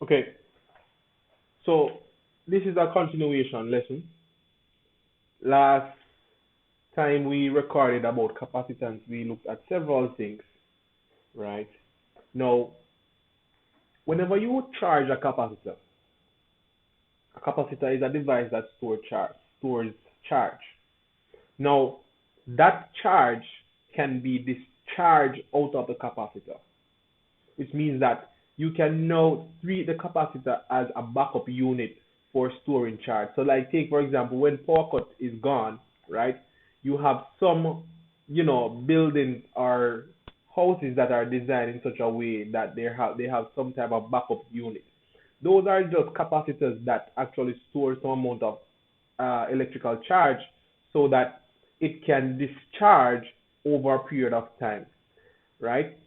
Okay, so this is a continuation lesson. Last time we recorded about capacitance, we looked at several things, right? Now, whenever you charge a capacitor is a device that stores charge. Now, that charge can be discharged out of the capacitor, which means that you can now treat the capacitor as a backup unit for storing charge. So like take for example when power cut is gone, right? You have some, buildings or houses that are designed in such a way that they have some type of backup unit. Those are just capacitors that actually store some amount of electrical charge so that it can discharge over a period of time, right?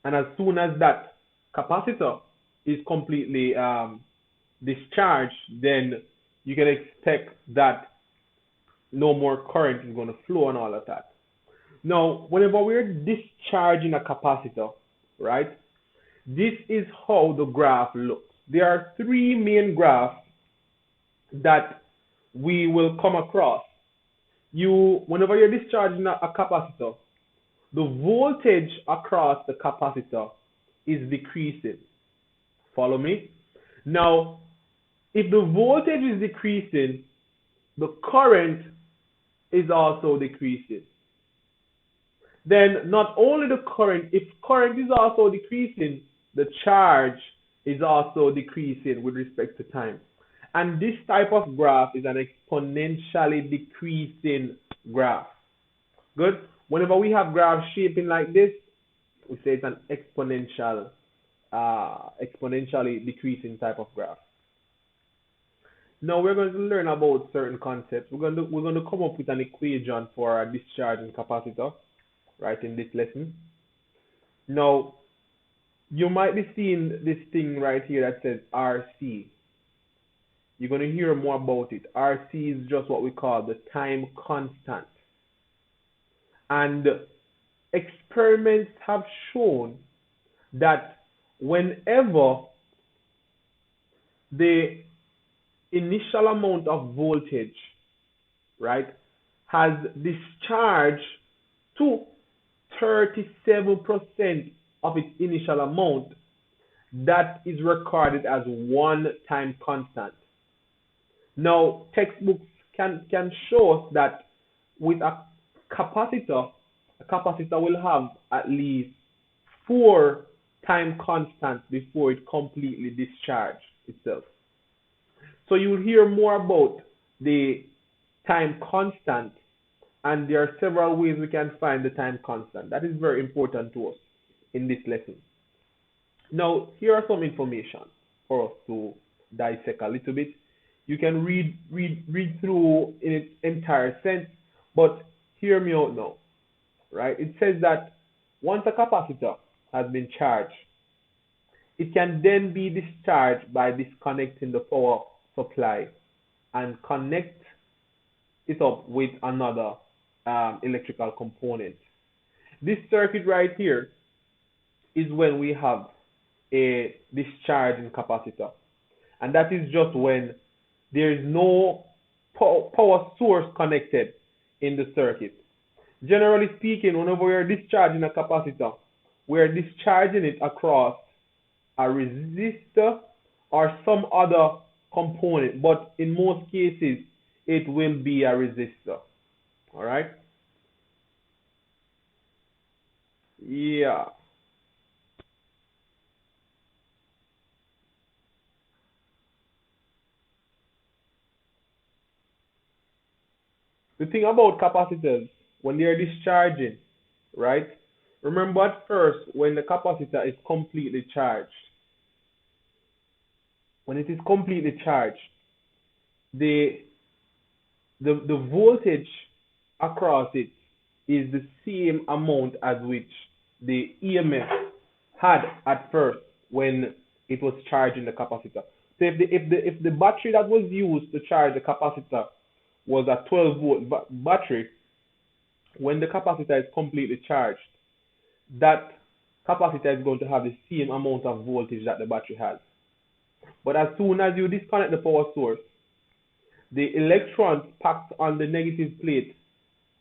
And as soon as that capacitor is completely discharged, then you can expect that no more current is going to flow and all of that. Now, whenever we're discharging a capacitor, right, this is how the graph looks. There are three main graphs that we will come across. Whenever you're discharging a capacitor, the voltage across the capacitor is decreasing. Follow me? Now, if the voltage is decreasing, the current is also decreasing. Then not only the current, if current is also decreasing, the charge is also decreasing with respect to time. And this type of graph is an exponentially decreasing graph. Good? Whenever we have graphs shaping like this, we say it's an exponentially decreasing type of graph. Now we're going to learn about certain concepts. We're going to come up with an equation for a discharging capacitor, right, in this lesson. Now, you might be seeing this thing right here that says RC. You're going to hear more about it. RC is just what we call the time constant. And experiments have shown that whenever the initial amount of voltage, right, has discharged to 37% of its initial amount, that is recorded as one time constant. Now, textbooks can show us that with a capacitor will have at least 4 time constants before it completely discharges itself. So you'll hear more about the time constant, and there are several ways we can find the time constant. That is very important to us in this lesson. Now, here are some information for us to dissect a little bit. You can read through in its entire sense, but hear me out now, right? It says that once a capacitor has been charged, it can then be discharged by disconnecting the power supply and connect it up with another electrical component. This circuit right here is when we have a discharging capacitor, and that is just when there is no power source connected in the circuit. Generally speaking, whenever we are discharging a capacitor, we are discharging it across a resistor or some other component, but in most cases it will be a resistor. All right? Yeah. The thing about capacitors, when they are discharging, right? Remember at first, when the capacitor is completely charged, when it is completely charged, the voltage across it is the same amount as which the EMF had at first when it was charging the capacitor. So if the battery that was used to charge the capacitor was a 12-volt battery, when the capacitor is completely charged, that capacitor is going to have the same amount of voltage that the battery has. But as soon as you disconnect the power source, the electrons packed on the negative plate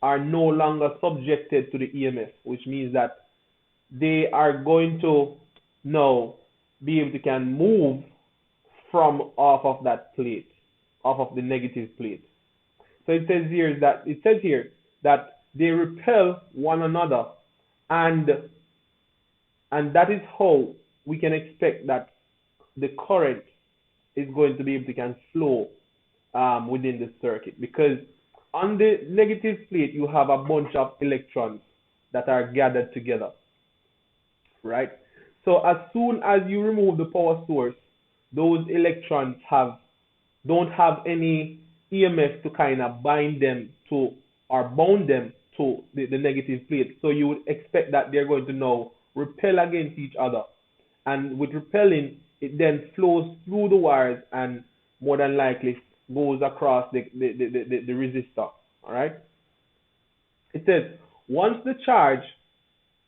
are no longer subjected to the EMF, which means that they are going to now be able to can move from off of that plate, off of the negative plate. So it says here that they repel one another, and that is how we can expect that the current is going to be able to can flow within the circuit, because on the negative plate you have a bunch of electrons that are gathered together, right? So as soon as you remove the power source, those electrons don't have any EMF to kind of bind them to or bound them to the negative plate. So you would expect that they're going to now repel against each other, and with repelling, it then flows through the wires and more than likely goes across the resistor. All right. It says once the charge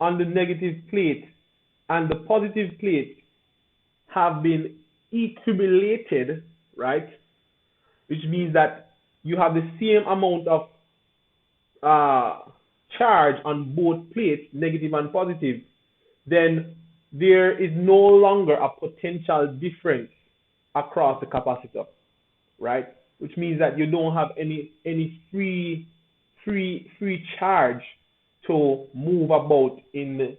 on the negative plate and the positive plate have been equilibrated, right, which means that you have the same amount of charge on both plates, negative and positive, then there is no longer a potential difference across the capacitor, right? Which means that you don't have any free charge to move about in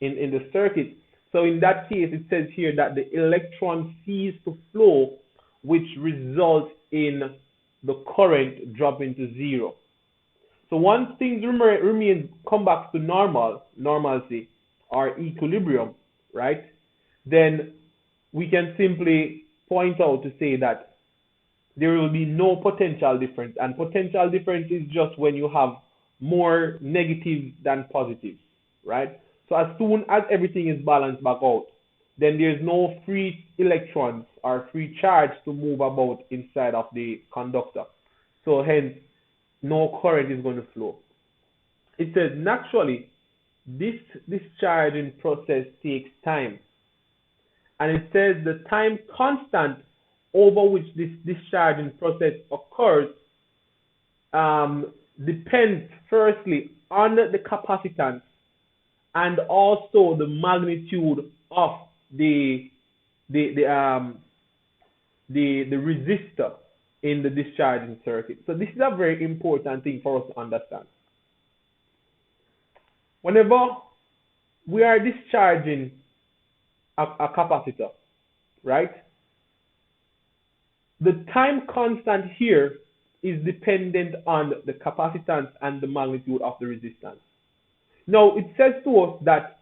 the circuit. So in that case, it says here that the electron cease to flow, which results in the current dropping to zero. So once things come back to normalcy or equilibrium, right, then we can simply point out to say that there will be no potential difference, and potential difference is just when you have more negatives than positives, right? So as soon as everything is balanced back out, then there's no free electrons or free charge to move about inside of the conductor. So hence, no current is going to flow. It says naturally, this discharging process takes time. And it says the time constant over which this discharging process occurs depends firstly on the capacitance and also the magnitude of the resistor in the discharging circuit. So this is a very important thing for us to understand. Whenever we are discharging a capacitor, right, the time constant here is dependent on the capacitance and the magnitude of the resistance. Now, it says to us that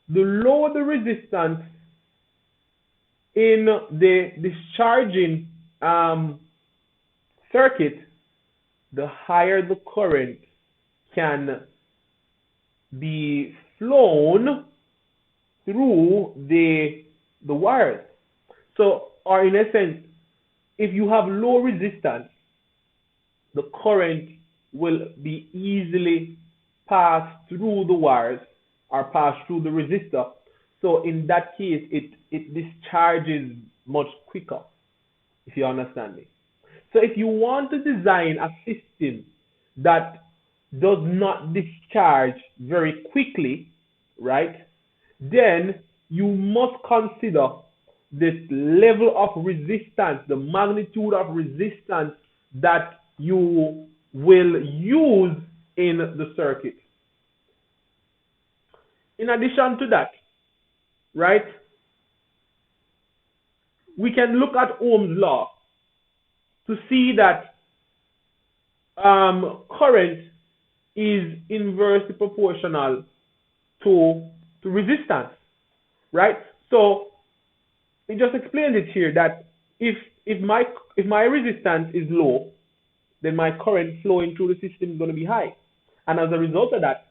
the lower the resistance in the discharging circuit, the higher the current can be flown through the wires. So, or in essence, if you have low resistance, the current will be easily passed through the wires or passed through the resistor. So in that case, it discharges much quicker, if you understand me. So if you want to design a system that does not discharge very quickly, right, then you must consider this level of resistance, the magnitude of resistance that you will use in the circuit. In addition to that, right, we can look at Ohm's law to see that current is inversely proportional to resistance, right? So it just explains it here that if my resistance is low, then my current flowing through the system is going to be high, and as a result of that,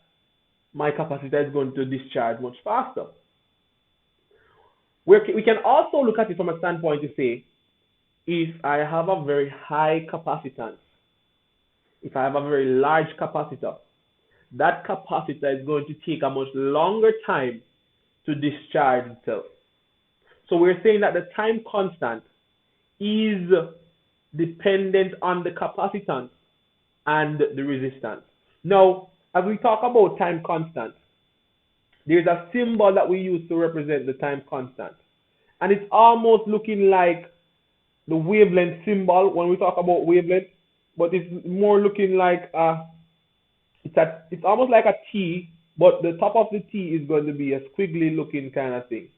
my capacitor is going to discharge much faster. We can also look at it from a standpoint to say, if I have a very high capacitance, if I have a very large capacitor, that capacitor is going to take a much longer time to discharge itself. So we're saying that the time constant is dependent on the capacitance and the resistance. Now, as we talk about time constant, there's a symbol that we use to represent the time constant. And it's almost looking like the wavelength symbol when we talk about wavelength, but it's more looking like it's almost like a T, but the top of the T is going to be a squiggly looking kind of thing.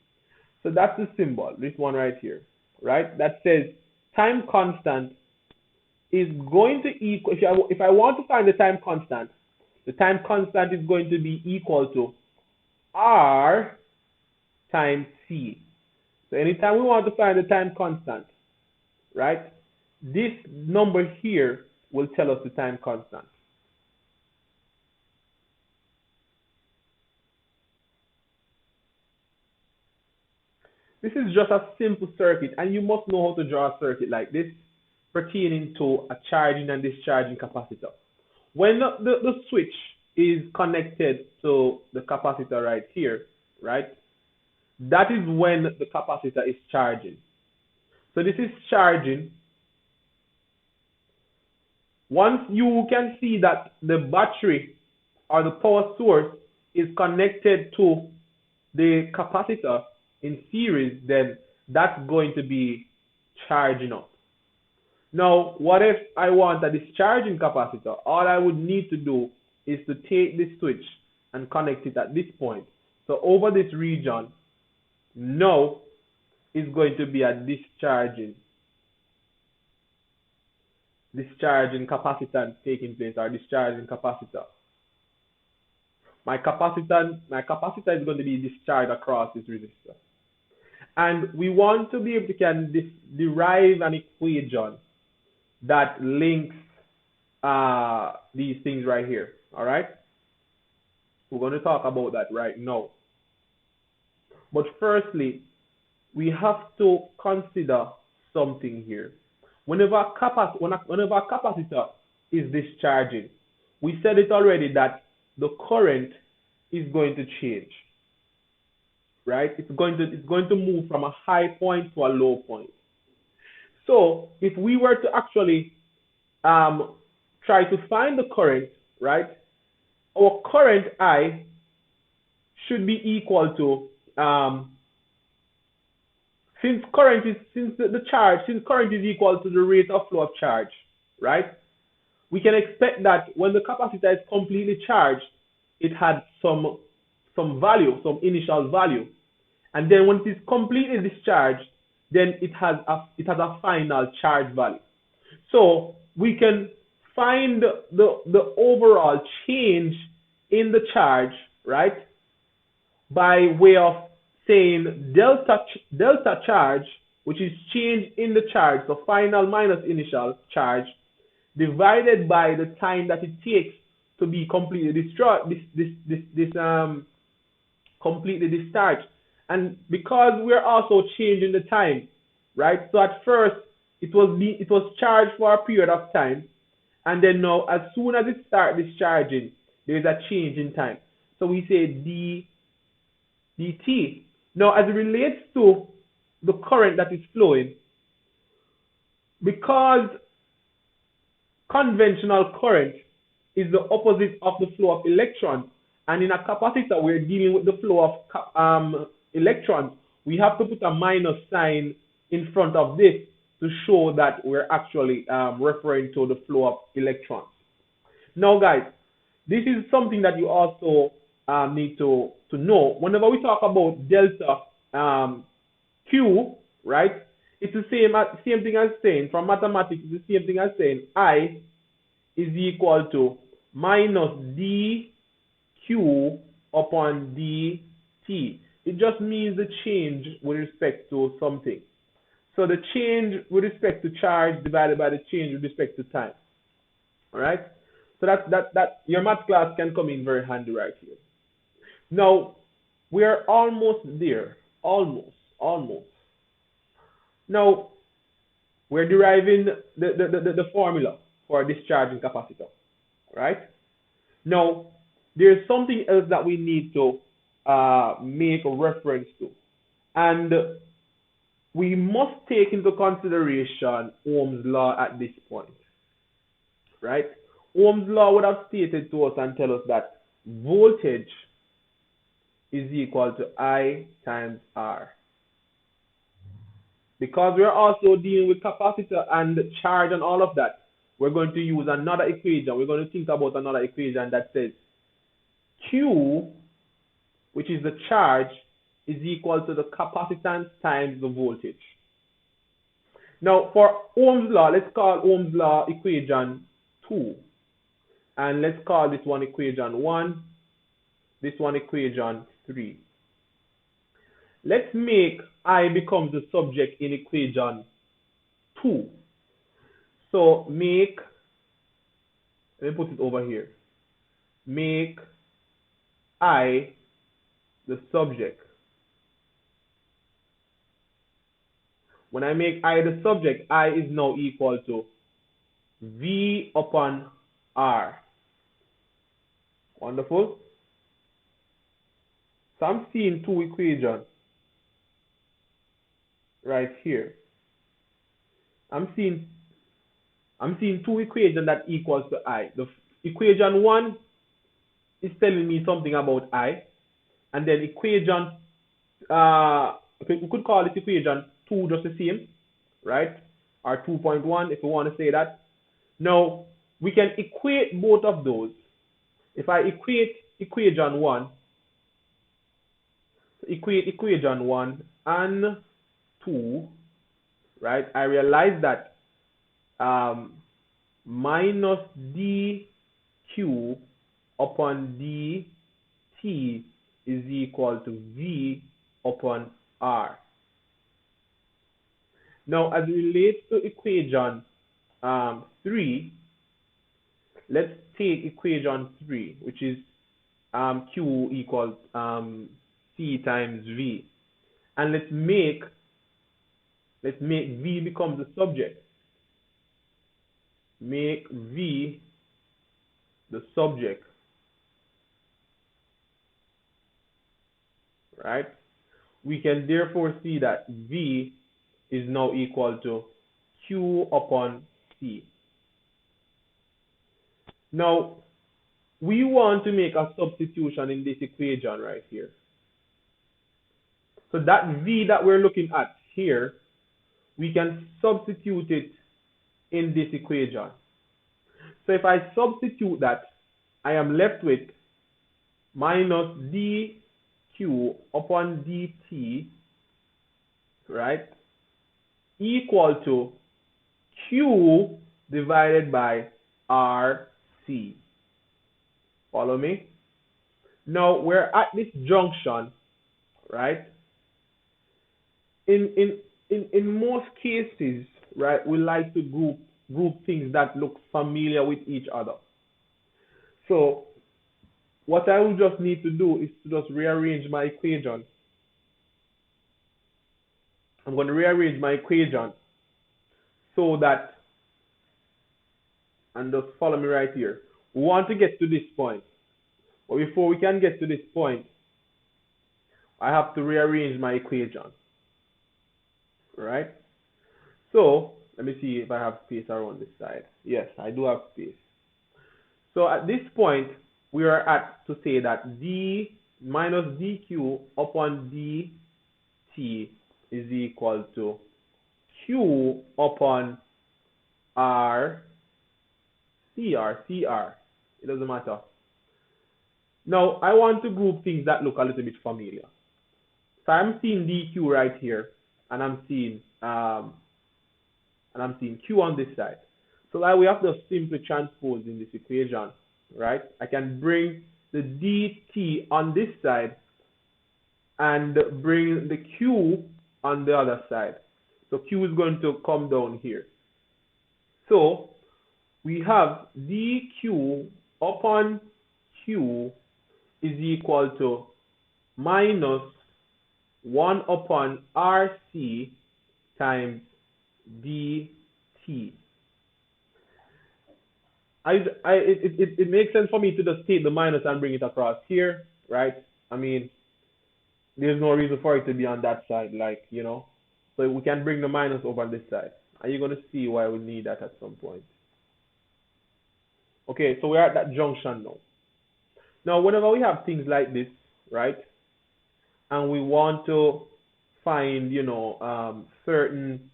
So that's the symbol, this one right here, right? That says time constant is going to equal, if I want to find the time constant is going to be equal to R times C. So anytime we want to find the time constant, right, this number here will tell us the time constant. This is just a simple circuit, and you must know how to draw a circuit like this pertaining to a charging and discharging capacitor. When the switch is connected to the capacitor right here, right, that is when the capacitor is charging. So this is charging. Once you can see that the battery or the power source is connected to the capacitor in series, then that's going to be charging up. Now, what if I want a discharging capacitor? All I would need to do is to take this switch and connect it at this point. So over this region, now is going to be a discharging capacitance taking place, or discharging capacitor. My capacitor is going to be discharged across this resistor. And we want to be able to derive an equation that links these things right here. All right? We're going to talk about that right now. But firstly, we have to consider something here. Whenever a capacitor is discharging, we said it already that the current is going to change. Right? It's going to move from a high point to a low point. So if we were to actually try to find the current, right? Our current I should be equal to since current is equal to the rate of flow of charge, right? We can expect that when the capacitor is completely charged, it had some value, some initial value. And then when it is completely discharged, then it has a final charge value. So we can find the overall change in the charge, right, by way of saying delta charge, which is change in the charge, so final minus initial charge, divided by the time that it takes to be completely completely discharged. And because we're also changing the time, right? So at first it was charged for a period of time, and then now as soon as it starts discharging, there is a change in time. So we say dt. Now as it relates to the current that is flowing, because conventional current is the opposite of the flow of electrons, and in a capacitor we're dealing with the flow of electrons, we have to put a minus sign in front of this to show that we're actually referring to the flow of electrons. Now guys, this is something that you also need to know. Whenever we talk about delta Q, right, it's the same thing as saying, from mathematics, it's the same thing as saying I is equal to minus dQ upon dt. It just means the change with respect to something. So the change with respect to charge divided by the change with respect to time. All right? So that your math class can come in very handy right here. Now, we're almost there. Almost. Now, we're deriving the formula for a discharging capacitor. All right? Now, there's something else that we need to make a reference to. And we must take into consideration Ohm's law at this point, right? Ohm's law would have stated to us and tell us that voltage is equal to I times R. Because we're also dealing with capacitor and charge and all of that, we're going to use another equation. We're going to think about another equation that says Q, which is the charge, is equal to the capacitance times the voltage. Now, for Ohm's law, let's call Ohm's law equation 2. And let's call this one equation 1, this one equation 3. Let's make I becomes the subject in equation 2. So let me put it over here. Make I the subject. When I make I the subject, I is now equal to V upon R. Wonderful. So I'm seeing two equations right here. I'm seeing two equations that equals to I. The equation 1 is telling me something about I, and then equation we could call this equation 2 just the same, right? Or 2.1 if we want to say that. Now we can equate both of those. If I equate equation 1 and 2, right? I realize that minus dq upon dt is equal to V upon R. Now, as it relates to equation 3, let's take equation 3, which is Q equals C times V, and let's make V become the subject. Make V the subject, right? We can therefore see that V is now equal to Q upon C. Now, we want to make a substitution in this equation right here. So that V that we're looking at here, we can substitute it in this equation. So if I substitute that, I am left with minus dq upon dt, right, equal to Q divided by RC. Follow me? Now we're at this junction, right? In most cases, right, we like to group things that look familiar with each other. So what I will just need to do is to just rearrange my equation. I'm going to rearrange my equation so that, and just follow me right here. We want to get to this point. But before we can get to this point, I have to rearrange my equation. Right? So let me see if I have space around this side. Yes, I do have space. So at this point, we are at to say that d minus dq upon dt is equal to q upon r cr. It doesn't matter. Now I want to group things that look a little bit familiar. So I'm seeing dq right here, and I'm seeing q on this side. So that we have to simply transpose in this equation, right? I can bring the dt on this side and bring the q on the other side. So q is going to come down here. So we have dq upon q is equal to minus 1 upon rc times dt. It makes sense for me to just take the minus and bring it across here, right? I mean, there's no reason for it to be on that side, like, you know. So we can bring the minus over this side. Are you going to see why we need that at some point? Okay, so we're at that junction now. Now, whenever we have things like this, right, and we want to find, certain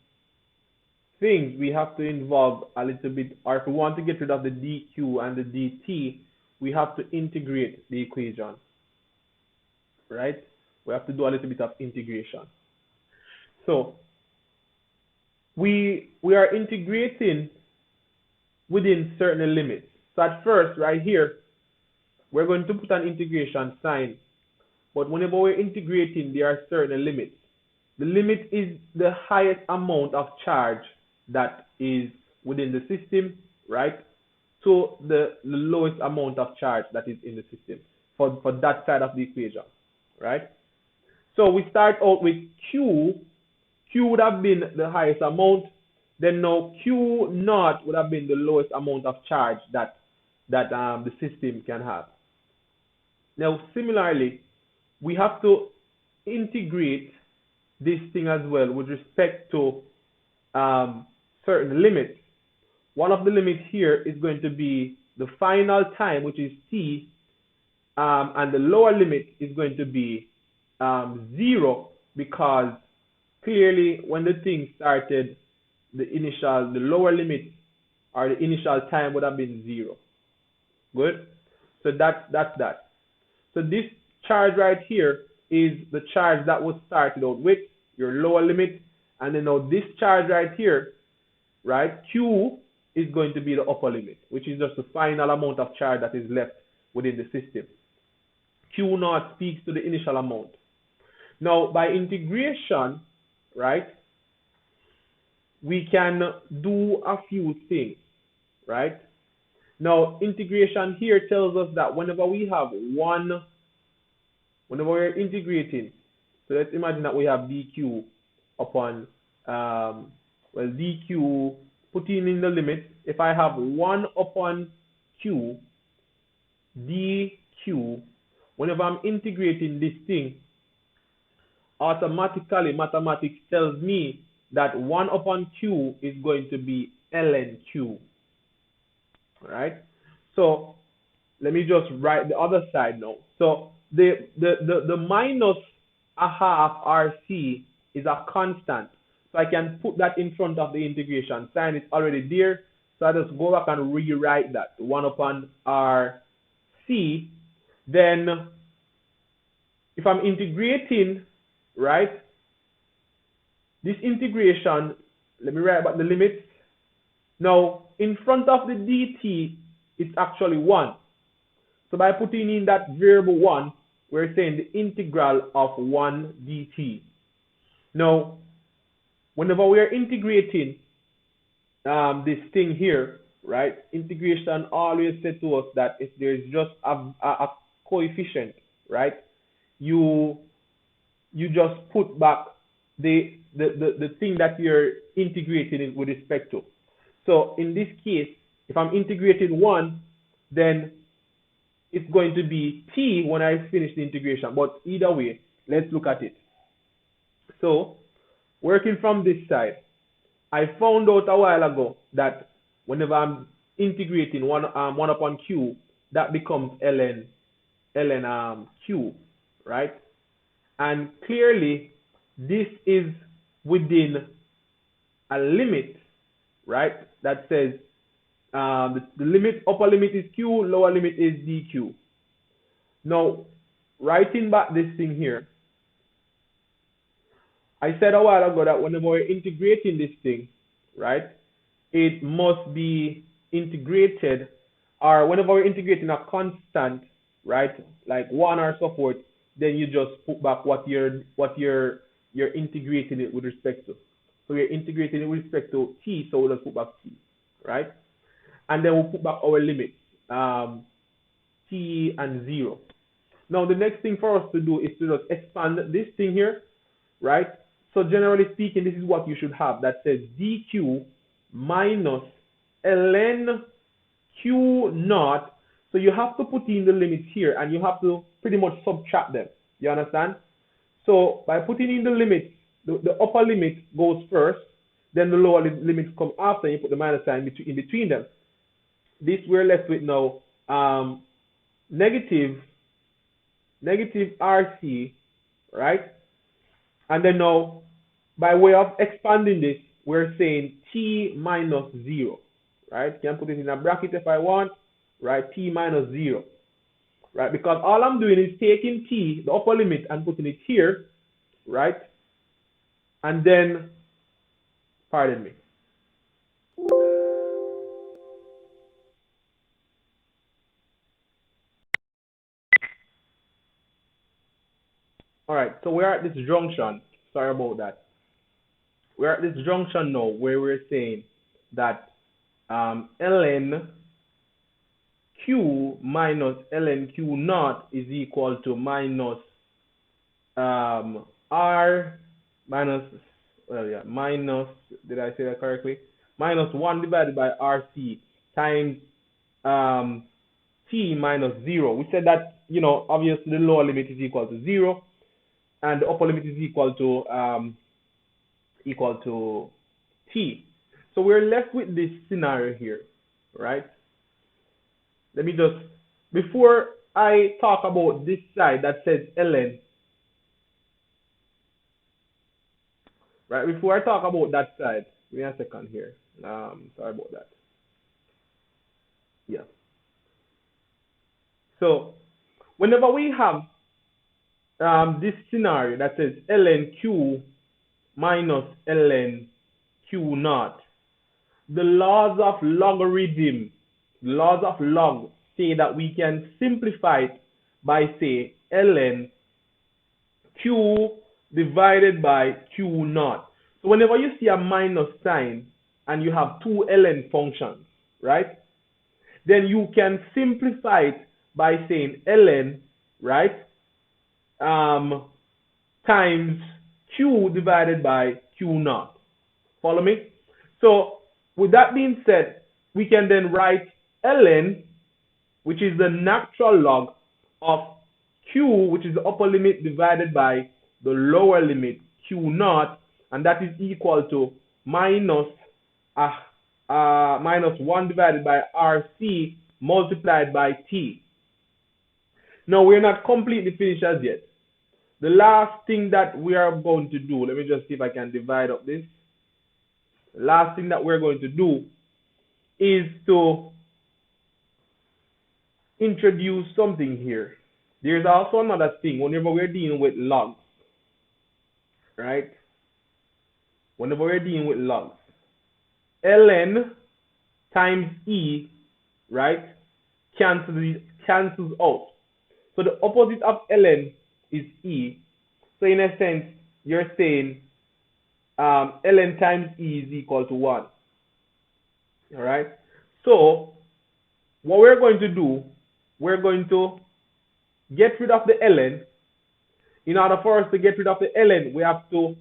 things, we have to involve a little bit, or if we want to get rid of the dq and the dt, we have to integrate the equation, right? We have to do a little bit of integration. So we are integrating within certain limits. So at first, right here, we're going to put an integration sign. But whenever we're integrating, there are certain limits. The limit is the highest amount of charge that is within the system, right, to the lowest amount of charge that is in the system for that side of the equation, right? So we start out with Q. Q would have been the highest amount. Then now Q naught would have been the lowest amount of charge that the system can have. Now, similarly, we have to integrate this thing as well with respect to certain limits. One of the limits here is going to be the final time, which is t, and the lower limit is going to be 0, because clearly when the thing started, the lower limit or the initial time would have been 0. Good? So that's that. So this charge right here is the charge that was started out with, your lower limit, and then now this charge right here, right, Q, is going to be the upper limit, which is just the final amount of charge that is left within the system. Q naught speaks to the initial amount. Now, by integration, right, we can do a few things, right? Now, integration here tells us that whenever we have whenever we're integrating, so let's imagine that we have dq upon, dq, putting in the limit, if I have 1 upon q, dq, whenever I'm integrating this thing, automatically mathematics tells me that 1 upon q is going to be ln q. All right? So let me just write the other side now. So the minus a half RC is a constant. So I can put that in front of the integration sign. It's already there. So I just go back and rewrite that. 1 upon RC. Then if I'm integrating, right, this integration, let me write about the limits. Now, in front of the dt, it's actually 1. So by putting in that variable 1, we're saying the integral of 1 dt. Now, whenever we are integrating this thing here, right, integration always said to us that if there is just a coefficient, right, you just put back the thing that you're integrating with respect to. So in this case, if I'm integrating 1, then it's going to be t when I finish the integration. But either way, let's look at it. So working from this side, I found out a while ago that whenever I'm integrating 1 upon q, that becomes ln q, right? And clearly, this is within a limit, right? That says the limit, upper limit is q, lower limit is dq. Now, writing back this thing here, I said a while ago that whenever we're integrating this thing, right, it must be integrated, or whenever we're integrating a constant, right, like 1 or so forth, then you just put back what you're integrating it with respect to. So we're integrating it with respect to t, so we'll just put back t, right? And then we'll put back our limits, t and 0. Now the next thing for us to do is to just expand this thing here, right? So generally speaking, this is what you should have. That says dq minus ln q naught. So you have to put in the limits here, and you have to pretty much subtract them. You understand? So by putting in the limits, the upper limit goes first, then the lower limit come after, and you put the minus sign in between them. This we're left with now negative RC, right? And then now, by way of expanding this, we're saying t minus 0, right? Can put it in a bracket if I want, right? T minus 0, right? Because all I'm doing is taking t, the upper limit, and putting it here, right? And then, pardon me. All right, so we're at this junction. Sorry about that. We're at this junction now where we're saying that ln q minus ln q naught is equal to minus r minus, well, yeah, minus, did I say that correctly? Minus 1 divided by rc times t minus 0. We said that, you know, obviously the lower limit is equal to 0 and the upper limit is equal to t. So we're left with this scenario here, right? Let me just, before I talk about this side that says ln, right? Before I talk about that side, give me a second here. Sorry about that. Yeah. So whenever we have this scenario that says ln q minus ln q naught, the laws of logarithm, laws of log, say that we can simplify it by, say, ln q divided by q naught. So whenever you see a minus sign and you have two ln functions, right, then you can simplify it by saying ln, right, times q divided by q naught. Follow me? So with that being said, we can then write ln, which is the natural log of q, which is the upper limit, divided by the lower limit, q naught, and that is equal to minus 1 divided by rc multiplied by t. Now, we're not completely finished as yet. The last thing that we are going to do, let me just see if I can divide up this. The last thing that we're going to do is to introduce something here. There's also another thing whenever we're dealing with logs, right? Whenever we're dealing with logs, ln times e, right, cancels out. So the opposite of ln is e. So in a sense, you're saying ln times e is equal to 1. All right. So what we're going to do, we're going to get rid of the ln. In order for us to get rid of the ln, we have to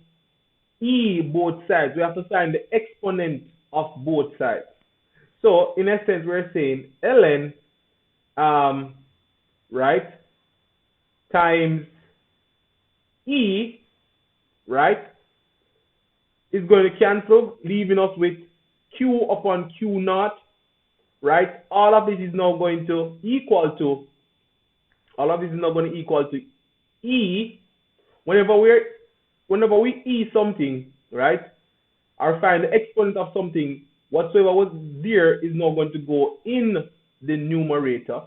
e both sides. We have to find the exponent of both sides. So in essence, we're saying ln, right, times e, right, is going to cancel, leaving us with q upon q naught, right? All of this is now going to equal to, e. Whenever we e something, right, or find the exponent of something, whatsoever was there is now going to go in the numerator.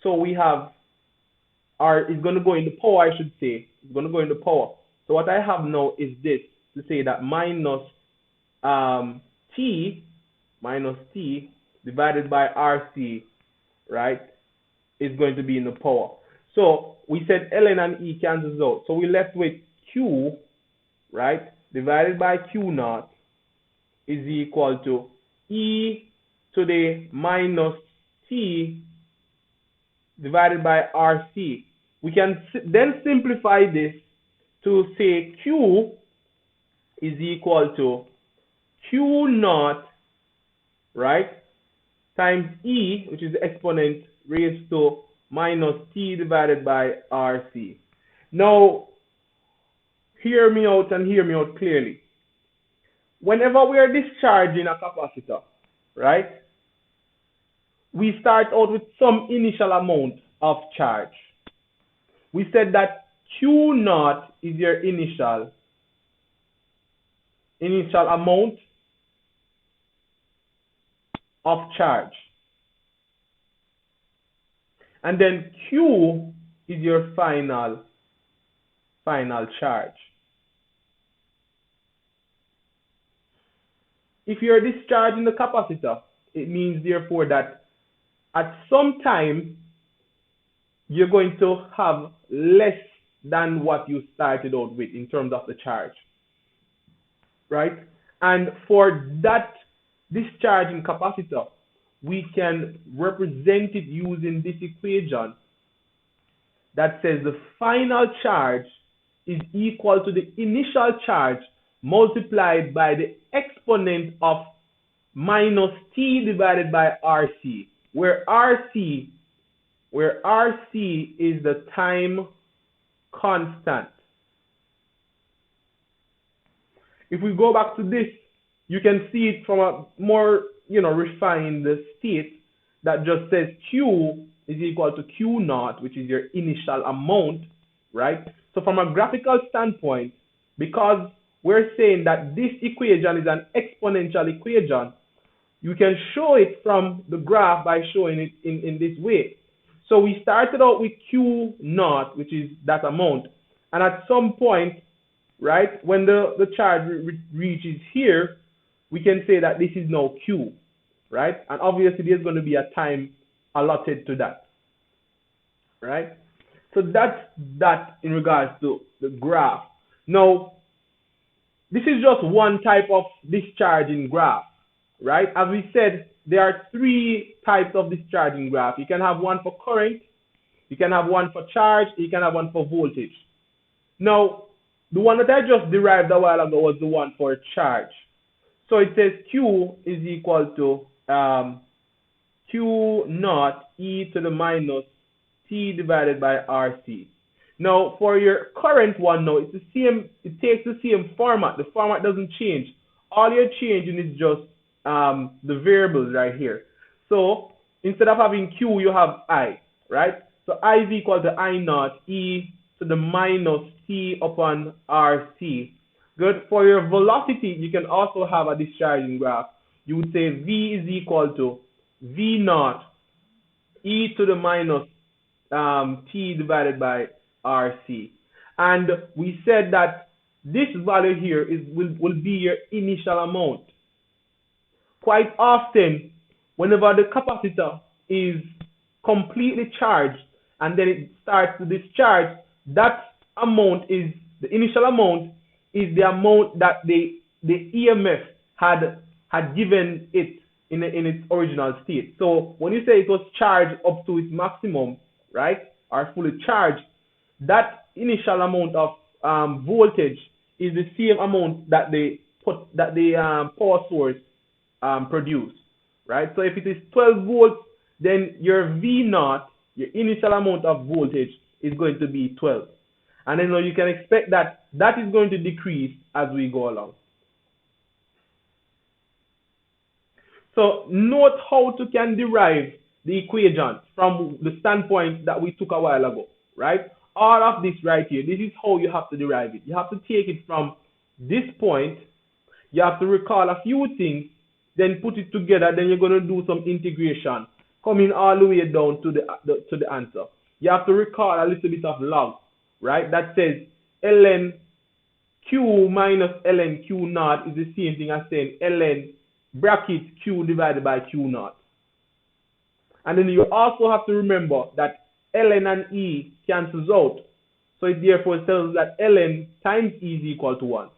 So we have, or it's going to go in the power, I should say. It's going to go in the power. So what I have now is this, to say that minus t divided by rc, right, is going to be in the power. So we said ln and e cancels out. So we're left with q, right, divided by q naught is equal to e to the minus t divided by rc. We can then simplify this to say q is equal to q naught, right, times e, which is the exponent, raised to minus t divided by rc. Now, hear me out and hear me out clearly. Whenever we are discharging a capacitor, right, we start out with some initial amount of charge. We said that Q naught is your initial amount of charge. And then Q is your final charge. If you're discharging the capacitor, it means therefore that at some time you're going to have less than what you started out with in terms of the charge, right? And for that discharging capacitor, we can represent it using this equation that says the final charge is equal to the initial charge multiplied by the exponent of minus T divided by RC, where RC is the time constant. If we go back to this, you can see it from a more refined state that just says Q is equal to Q naught, which is your initial amount, right? So from a graphical standpoint, because we're saying that this equation is an exponential equation, you can show it from the graph by showing it in this way. So we started out with Q naught, which is that amount, and at some point, right, when the charge reaches here, we can say that this is now Q, right? And obviously there's going to be a time allotted to that, right? So that's that in regards to the graph. Now, this is just one type of discharging graph, right? As we said, there are three types of discharging graph. You can have one for current, you can have one for charge, you can have one for voltage. Now, the one that I just derived a while ago was the one for charge. So it says Q is equal to Q naught e to the minus T divided by RC. Now, for your current one, now it's the same. It takes the same format. The format doesn't change. All you're changing is just the variables right here. So instead of having Q, you have I, right? So I is equal to I naught e to the minus T upon RC. Good. For your velocity, you can also have a discharging graph. You would say V is equal to V naught e to the minus T divided by RC. And we said that this value here will be your initial amount. Quite often, whenever the capacitor is completely charged and then it starts to discharge, that amount is the initial amount is the amount that the EMF had given it in its original state. So when you say it was charged up to its maximum, right, or fully charged, that initial amount of voltage is the same amount that the power source produce, right? So if it is 12 volts, then your V naught, your initial amount of voltage, is going to be 12. And then you can expect that that is going to decrease as we go along. So note how to can derive the equation from the standpoint that we took a while ago, right? All of this right here, this is how you have to derive it. You have to take it from this point, you have to recall a few things, then put it together, then you're going to do some integration, coming all the way down to the answer. You have to recall a little bit of log, right? That says ln q minus ln q naught is the same thing as saying ln bracket q divided by q naught. And then you also have to remember that ln and e cancels out. So it therefore tells us that ln times e is equal to 1.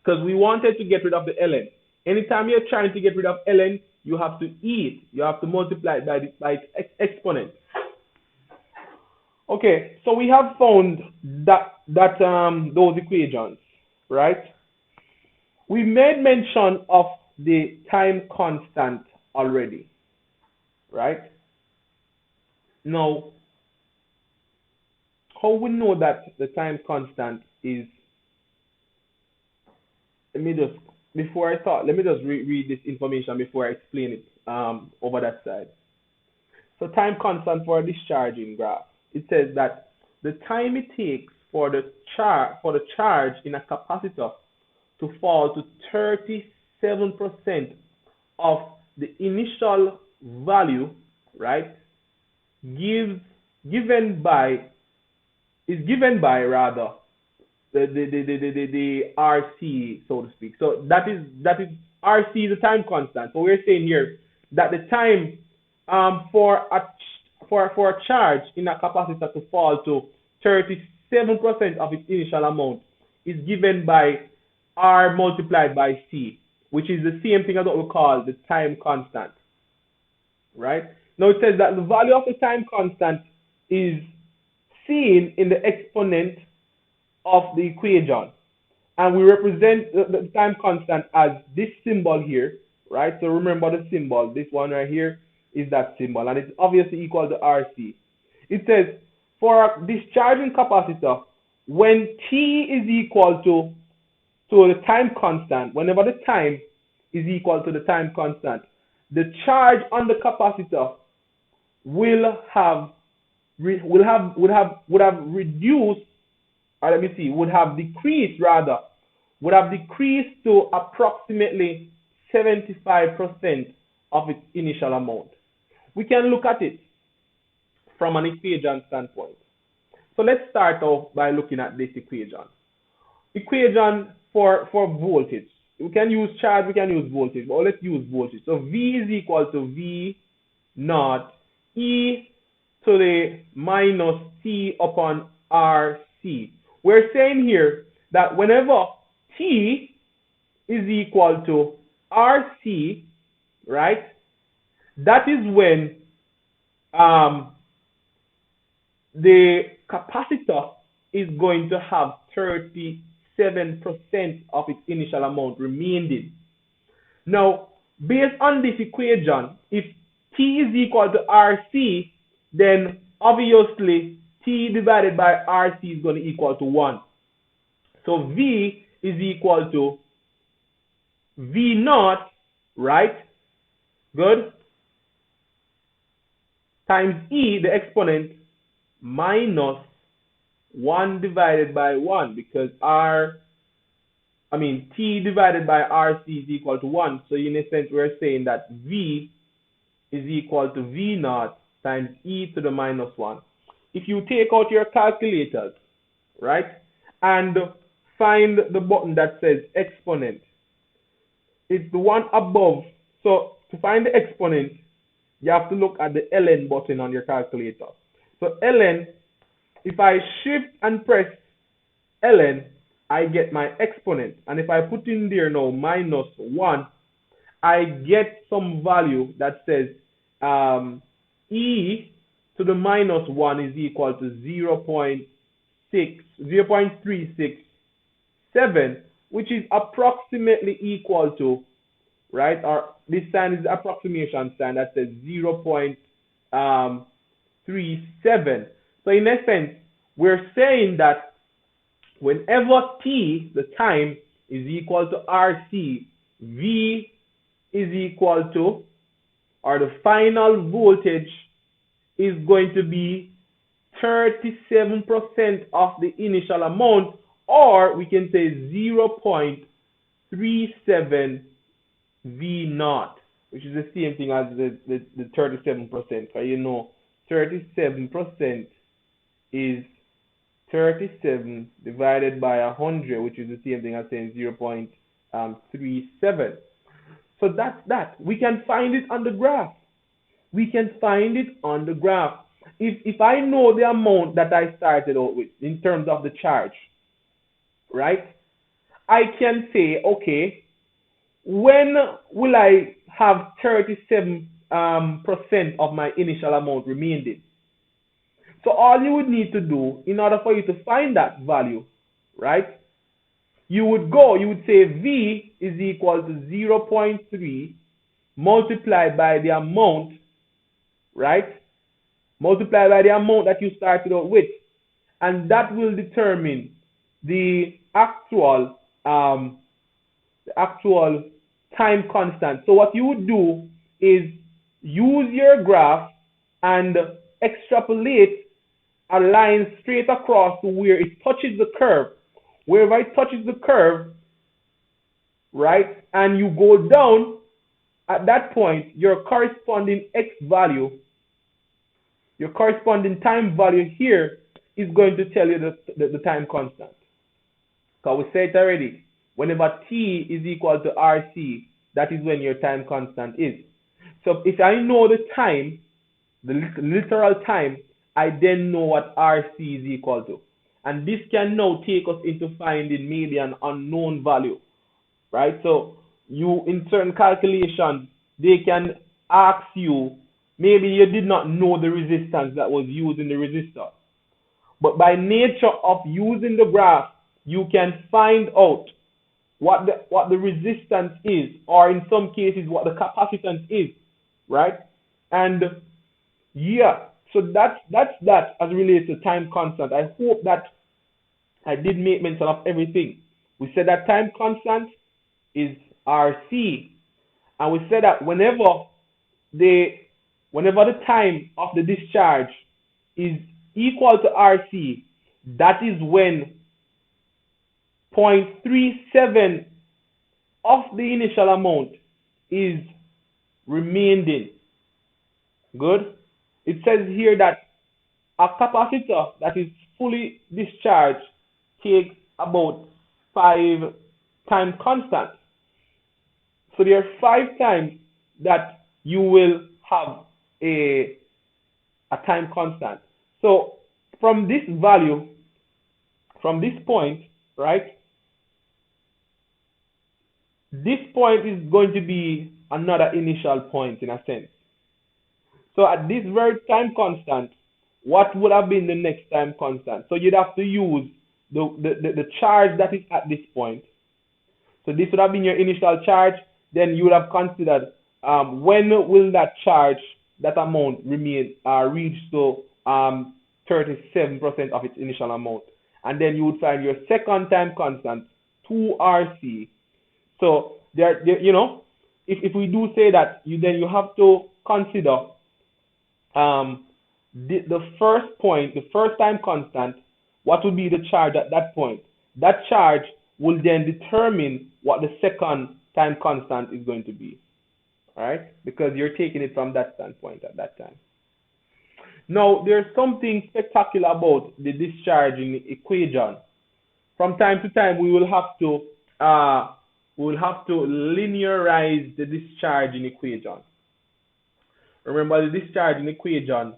Because we wanted to get rid of the ln. Anytime you're trying to get rid of ln, you have to e it. You have to multiply it by its exponent. Okay, so we have found those equations, right? We made mention of the time constant already, right? Now, how we know that the time constant is let me just let me just read this information before I explain it over that side. So time constant for a discharging graph. It says that the time it takes for the charge in a capacitor to fall to 37% of the initial value, right, given by rather the RC, so to speak. So that is RC is a time constant. So we're saying here that the time for a charge in a capacitor to fall to 37% of its initial amount is given by R multiplied by C, which is the same thing as what we call the time constant, right? Now it says that the value of the time constant is seen in the exponent of the equation, and we represent the time constant as this symbol here, right? So remember the symbol, this one right here is that symbol, and it's obviously equal to RC. It says for a discharging capacitor, when T is equal to the time constant, whenever the time is equal to the time constant, the charge on the capacitor would have decreased to approximately 75% of its initial amount. We can look at it from an equation standpoint. So let's start off by looking at this equation. Equation for voltage. We can use charge, we can use voltage, but let's use voltage. So V is equal to V naught E to the minus T upon RC. We're saying here that whenever T is equal to RC, right, that is when the capacitor is going to have 37% of its initial amount remaining. Now, based on this equation, if T is equal to RC, then obviously T divided by RC is going to equal to 1. So V is equal to V naught, right? Good. Times E, the exponent, minus 1 divided by 1, because T divided by RC is equal to 1. So in a sense, we're saying that V is equal to V naught times E to the minus 1. If you take out your calculators, right, and find the button that says exponent, it's the one above. So to find the exponent, you have to look at the ln button on your calculator. So ln, if I shift and press ln, I get my exponent. And if I put in there now minus 1, I get some value that says E to the minus 1 is equal to 0.367, which is approximately equal to, right, or this sign is the approximation sign that says 0.37. So in essence, we're saying that whenever T, the time, is equal to RC, V is equal to, or the final voltage is going to be 37% of the initial amount, or we can say 0.37 V naught, which is the same thing as the 37%. So you know 37% is 37 divided by 100, which is the same thing as saying 0.37. So that's that. We can find it on the graph. We can find it on the graph. If I know the amount that I started out with in terms of the charge, right, I can say, okay, when will I have 37% of my initial amount remaining? So all you would need to do in order for you to find that value, right, you would say V is equal to 0.3 multiplied by the amount, right, multiplied by the amount that you started out with, and that will determine the actual the actual time constant. So what you would do is use your graph and extrapolate a line straight across to where it touches the curve. Wherever it touches the curve, right, and you go down, at that point, your corresponding x value, your corresponding time value here is going to tell you the time constant. Because we said it already, whenever t is equal to RC, that is when your time constant is. So if I know the time, the literal time, I then know what RC is equal to. And this can now take us into finding maybe an unknown value, right? So you, in certain calculations, they can ask you, maybe you did not know the resistance that was used in the resistor. But by nature of using the graph, you can find out what the resistance is, or in some cases what the capacitance is, right? And yeah, so that's that as relates to time constant. I hope that I did make mention of everything. We said that time constant is RC, and we said that whenever the time of the discharge is equal to RC, that is when 0.37 of the initial amount is remaining. Good. It says here that a capacitor that is fully discharged takes about 5 time constant. So there are 5 times that you will have a time constant. So from this value, from this point, right, this point is going to be another initial point in a sense. So at this very time constant, what would have been the next time constant? So you'd have to use the charge that is at this point. So this would have been your initial charge. Then you would have considered when will that charge, that amount remain reach to 37% of its initial amount. And then you would find your second time constant, 2RC. So there, you know, if we do say that, then you have to consider the first point, the first time constant, what would be the charge at that point. That charge will then determine what the second time constant is going to be, right? Because you're taking it from that standpoint at that time. Now, there's something spectacular about the discharging equation. From time to time, we will have to linearize the discharging equation. Remember, the discharging equation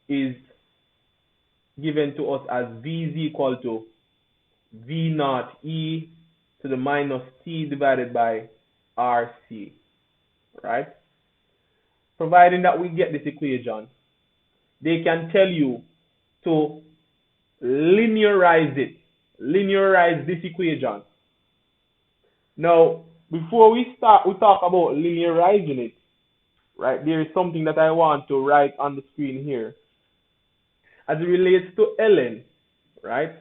is given to us as V is equal to V naught E to the minus T divided by RC, right? Providing that we get this equation, they can tell you to linearize it, linearize this equation. Now, before we talk about linearizing it, right, there is something that I want to write on the screen here. As it relates to ln, right,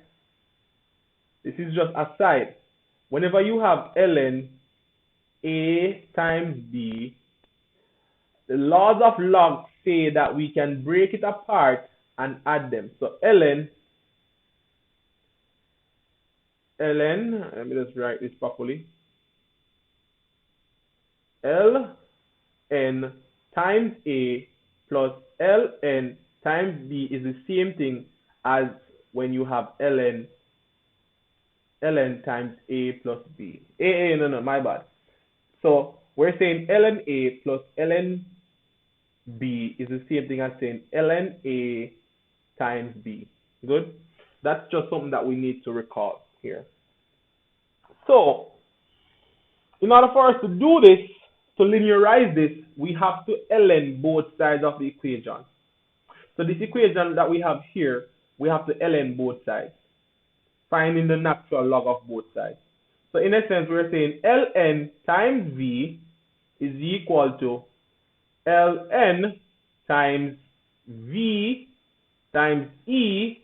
this is just a side. Whenever you have ln A times B, the laws of log say that we can break it apart and add them. So ln, let me just write this properly. Ln times A plus ln times B is the same thing as when you have ln times A plus B. No, my bad. So we're saying ln A plus ln B is the same thing as saying ln A times B. Good? That's just something that we need to recall here. So, in order for us to do this, to linearize this, we have to ln both sides of the equation. So this equation that we have here, we have to ln both sides, finding the natural log of both sides. So in essence, we're saying ln times V is equal to ln times V times E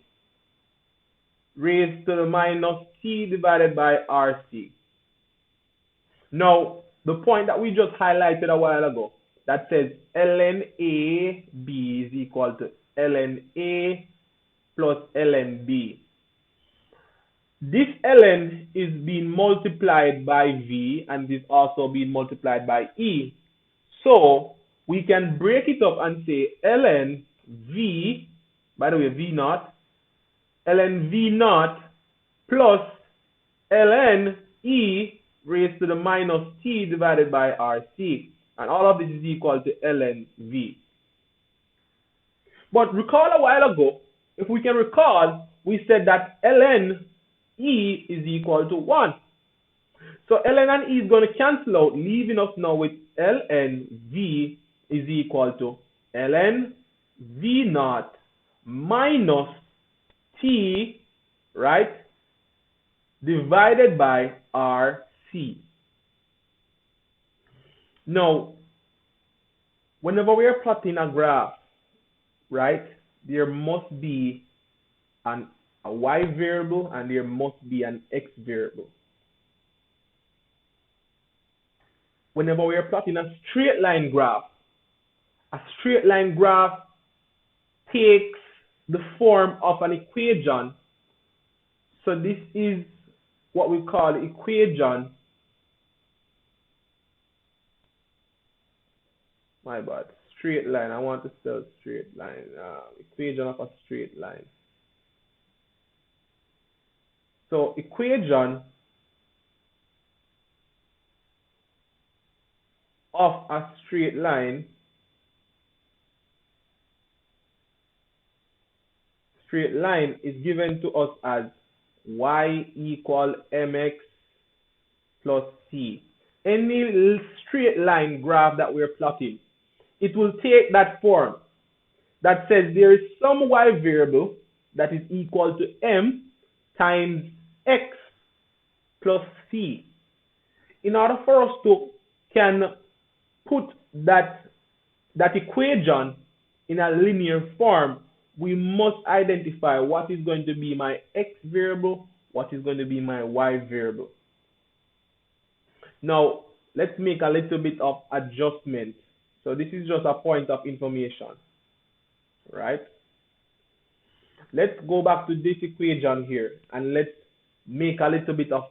raised to the minus T divided by RC. Now, the point that we just highlighted a while ago that says ln A B is equal to ln A plus ln B. This ln is being multiplied by V and is also being multiplied by E. So we can break it up and say ln V, by the way, V naught, ln V naught plus ln E raised to the minus T divided by RC. And all of this is equal to ln V. But recall a while ago, if we can recall, we said that ln E is equal to 1. So ln and E is going to cancel out, leaving us now with ln V is equal to ln V naught minus T, right, divided by RC. Now, whenever we are plotting a graph, right, there must be a y variable and there must be an x variable. Whenever we are plotting a straight line graph takes the form of an equation. So this is what we call equation. My bad. Straight line. I want to spell straight line. Equation of a straight line. So equation of a straight line. Straight line is given to us as y equal mx plus c. Any straight line graph that we're plotting, it will take that form that says there is some y variable that is equal to m times x plus c. In order for us to can put that equation in a linear form, we must identify what is going to be my x variable, what is going to be my y variable. Now, let's make a little bit of adjustment. So this is just a point of information, right? Let's go back to this equation here and let's make a little bit of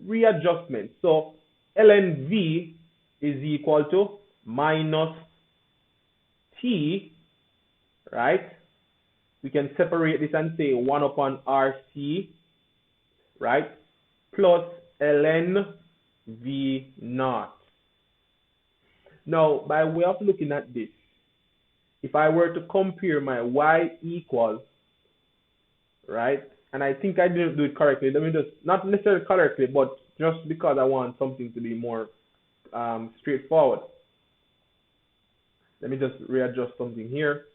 readjustment. So ln V is equal to minus T, right? We can separate this and say 1 upon RC, right? Plus ln V naught. Now, by way of looking at this, if I were to compare my y equal, right? And I think I didn't do it correctly. Let me just, not necessarily correctly, but just because I want something to be more straightforward. Let me just readjust something here.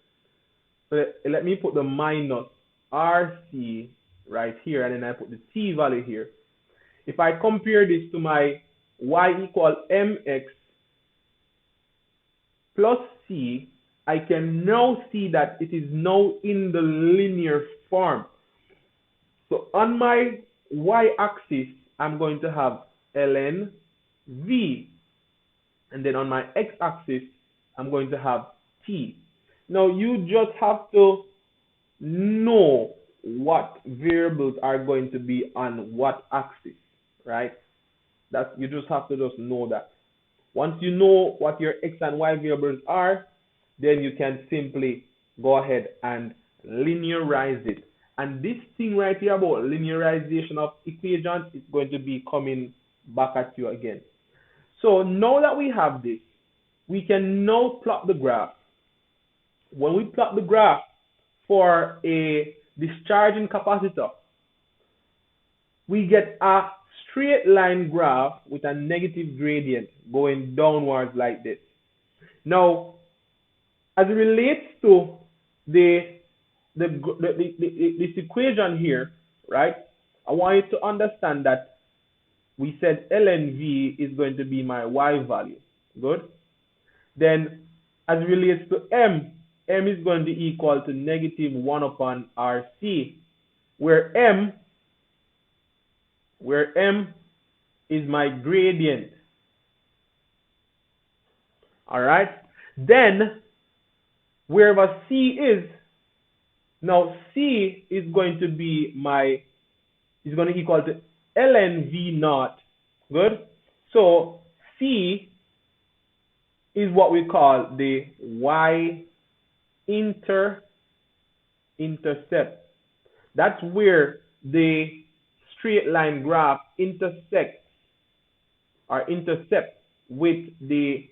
So let me put the minus RC right here, and then I put the T value here. If I compare this to my y equal mx plus c, I can now see that it is now in the linear form. So on my y-axis, I'm going to have ln v, and then on my x-axis, I'm going to have t. Now you just have to know what variables are going to be on what axis, right? You just have to just know that. Once you know what your x and y variables are, then you can simply go ahead and linearize it. And this thing right here about linearization of equations is going to be coming back at you again. So now that we have this, we can now plot the graph. When we plot the graph for a discharging capacitor, we get a straight line graph with a negative gradient going downwards like this. Now, as it relates to this equation here, right? I want you to understand that we said ln V is going to be my y value. Good. Then, as it relates to m is going to be equal to negative 1 upon RC, where m is my gradient, All right. Then wherever C is, now C is going to be is going to equal to ln V naught. Good. So C is what we call the y intercept. That's where the straight line graph intersects or intercepts with the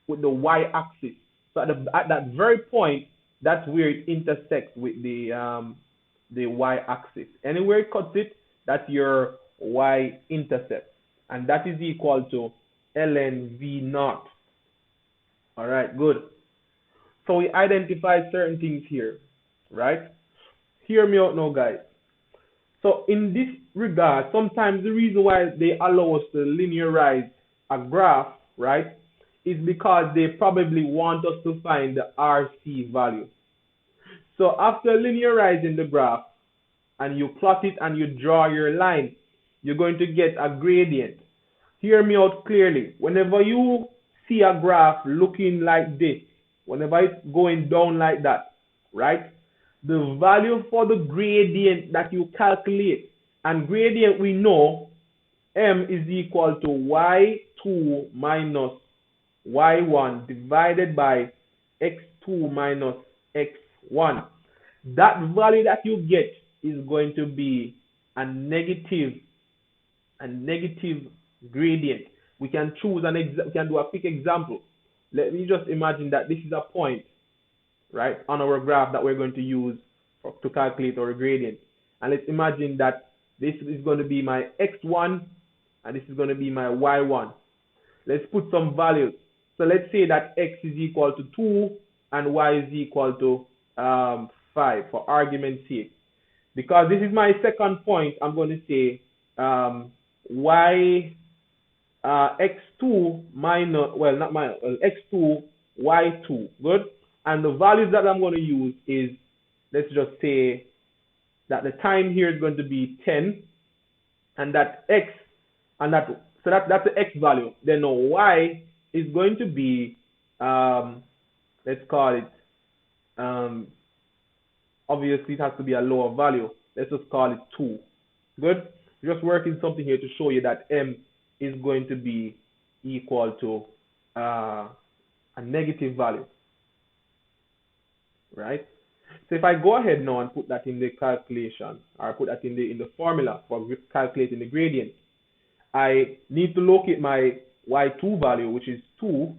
y axis. So at that very point, that's where it intersects with the y axis. Anywhere it cuts it, that's your y intercept, and that is equal to ln V naught. All right, good. So we identify certain things here, right? Hear me out now, guys. So in this regard, sometimes the reason why they allow us to linearize a graph, right, is because they probably want us to find the RC value. So after linearizing the graph and you plot it and you draw your line, you're going to get a gradient. Hear me out clearly. Whenever you see a graph looking like this, whenever it's going down like that, right, the value for the gradient that you calculate, and gradient we know m is equal to y2 minus y1 divided by x2 minus x1. That value that you get is going to be a negative gradient. We can choose we can do a quick example. Let me just imagine that this is a point, right, on our graph that we're going to use to calculate our gradient. And let's imagine that this is going to be my x1 and this is going to be my y1. Let's put some values. So let's say that x is equal to 2 and y is equal to 5 for argument's sake. Because this is my second point, I'm going to say x2 minus, well, not minus, x2, y2, good? And the values that I'm going to use is, let's just say that the time here is going to be 10, and that x, and that's the x value. Then now y is going to be, let's call it, obviously it has to be a lower value. Let's just call it 2. Good? Just working something here to show you that m is going to be equal to a negative value, right? So if I go ahead now and put that in the calculation, or put that in the formula for calculating the gradient, I need to locate my y2 value, which is 2,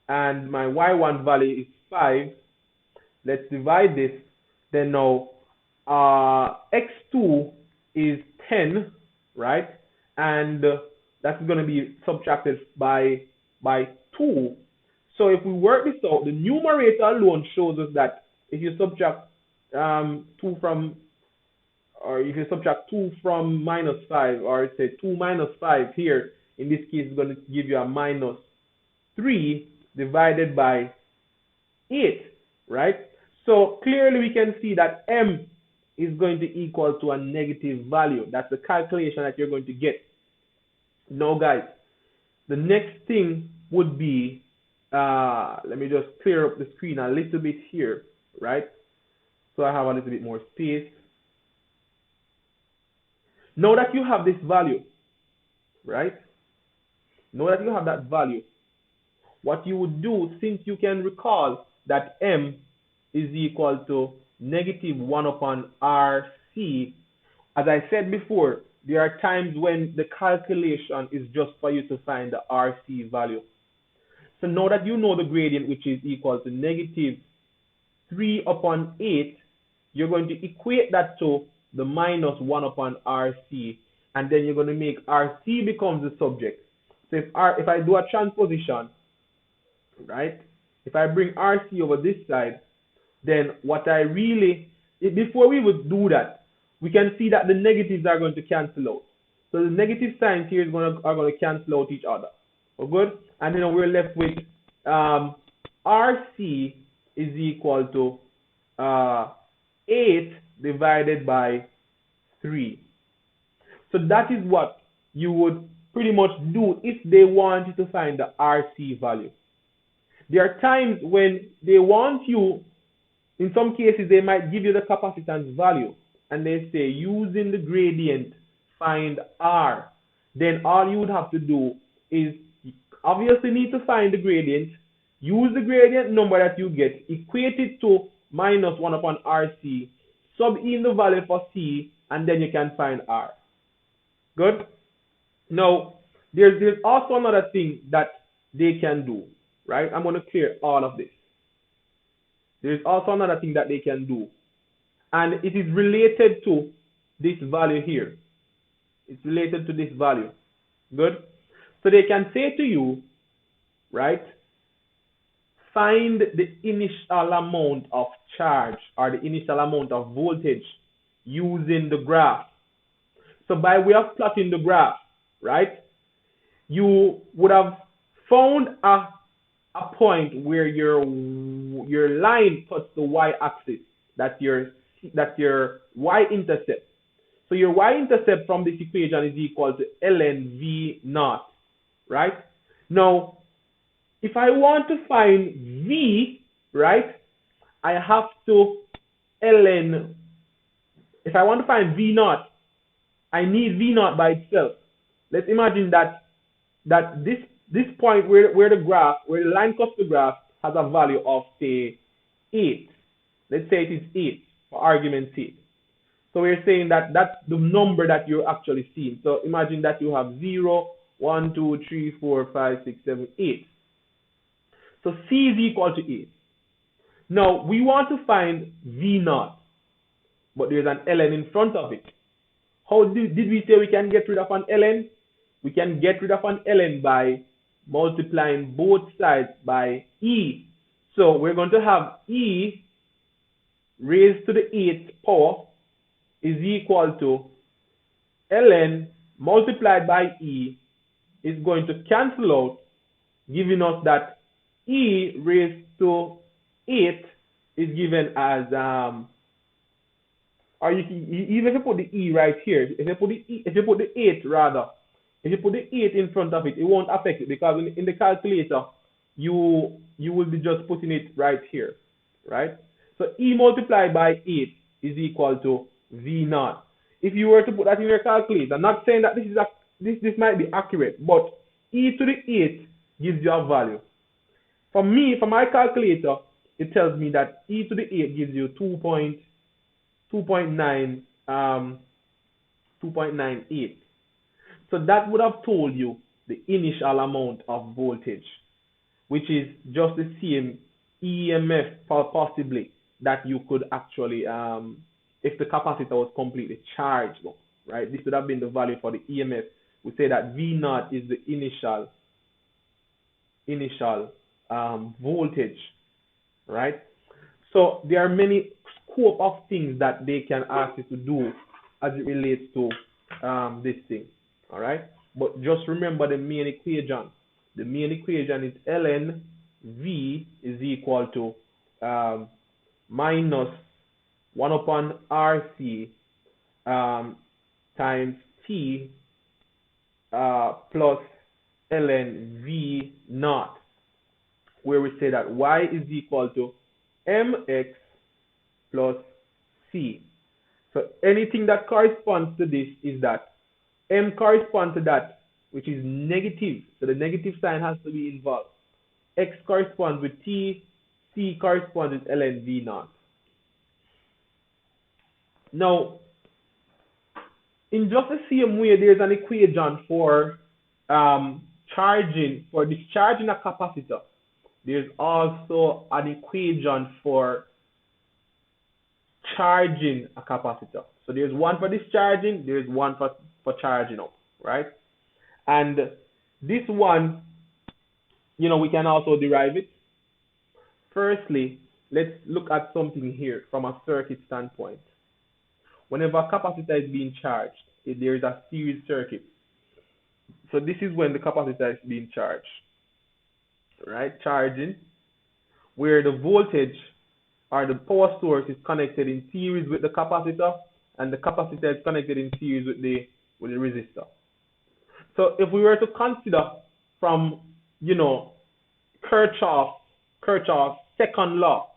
and my y1 value is 5. Let's divide this. Then now x2 is 10, right? And that's going to be subtracted by 2. So if we work this out, the numerator alone shows us that if you subtract 2 from, or if you subtract 2 from minus 5, or say 2 minus 5 here, in this case, it's going to give you a minus 3 divided by 8, right? So clearly we can see that m is going to equal to a negative value. That's the calculation that you're going to get. Now, guys, the next thing would be, let me just clear up the screen a little bit here, right? So I have a little bit more space. Now that you have this value, right? Now that you have that value, what you would do, since you can recall that m is equal to negative 1 upon RC, as I said before, there are times when the calculation is just for you to find the RC value. So now that you know the gradient, which is equal to negative 3 upon 8, you're going to equate that to the minus 1 upon RC, and then you're going to make RC becomes the subject. So if I do a transposition, right, if I bring RC over this side, then what I really, before we would do that, we can see that the negatives are going to cancel out. So the negative signs here are going to cancel out each other. Oh, good? And then we're left with RC is equal to 8 divided by 3. So that is what you would pretty much do if they want you to find the RC value. There are times when they want you, in some cases, they might give you the capacitance value and they say using the gradient, find R. Then all you would have to do is obviously need to find the gradient, use the gradient number that you get, equate it to minus 1 upon RC, sub in the value for C, and then you can find R. Good? Now, there's also another thing that they can do, right? I'm going to clear all of this. There's also another thing that they can do, and it is related to this value here. It's related to this value. Good? So they can say to you, right, find the initial amount of charge or the initial amount of voltage using the graph. So by way of plotting the graph, right, you would have found a point where your line touches the y-axis. That's your y-intercept. So your y-intercept from this equation is equal to ln v naught, right? Now, if I want to find v, right, I have to ln. If I want to find v naught, I need v naught by itself. Let's imagine that this point where the line cuts the graph has a value of say 8. Let's say it is 8 for argument's sake. So we're saying that that's the number that you're actually seeing. So imagine that you have 0, 1, 2, 3, 4, 5, 6, 7, 8. So C is equal to 8. Now we want to find V naught, but there's an ln in front of it. How did we say we can get rid of an ln? We can get rid of an ln by multiplying both sides by e. So we're going to have e raised to the 8th power is equal to ln multiplied by e is going to cancel out, giving us that e raised to 8 is given as or you can, even if you put the e right here, if you put the 8 rather, if you put the 8 in front of it, it won't affect it, because in the calculator you will be just putting it right here, right? So e multiplied by 8 is equal to v naught. If you were to put that in your calculator, I'm not saying that this might be accurate, but e to the 8 gives you a value. For me, for my calculator, it tells me that e to the 8 gives you 2.98. So that would have told you the initial amount of voltage, which is just the same EMF possibly that you could actually, if the capacitor was completely charged, right? This would have been the value for the EMF. We say that V naught is the initial voltage, right? So there are many scope of things that they can ask you to do as it relates to this thing, all right? But just remember the main equation. The main equation is ln v is equal to minus 1 upon RC times T plus ln v naught, where we say that y is equal to mx plus c. So anything that corresponds to this is that m corresponds to that which is negative, so the negative sign has to be involved. X corresponds with t, c corresponds with ln v naught. Now, in just the same way, there's an equation for discharging a capacitor. There's also an equation for charging a capacitor. So there's one for discharging, there's one for charging up, right? And this one, we can also derive it. Firstly, let's look at something here from a circuit standpoint. Whenever a capacitor is being charged, there is a series circuit. So this is when the capacitor is being charged, right? Charging, where the voltage or the power source is connected in series with the capacitor, and the capacitor is connected in series with the resistor. So if we were to consider from, Kirchhoff's Kirchhoff's second law,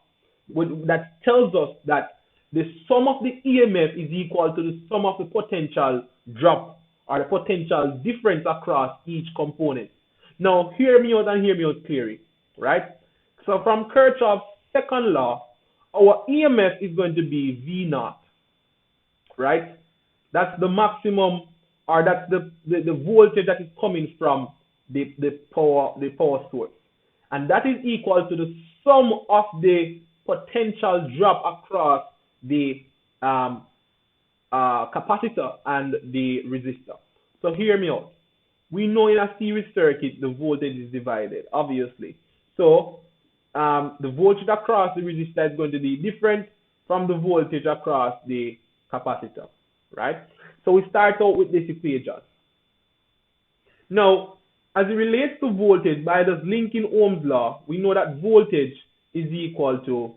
that tells us that the sum of the EMF is equal to the sum of the potential drop or the potential difference across each component. Now, hear me out and hear me out clearly, right? So from Kirchhoff's second law, our EMF is going to be V naught, right? That's the maximum, or that's the voltage that is coming from the power source. And that is equal to the sum of the potential drop across the capacitor and the resistor. So hear me out. We know in a series circuit the voltage is divided, obviously. So the voltage across the resistor is going to be different from the voltage across the capacitor, right? So we start out with this equation. Now, as it relates to voltage, by just linking Ohm's law, we know that voltage is equal to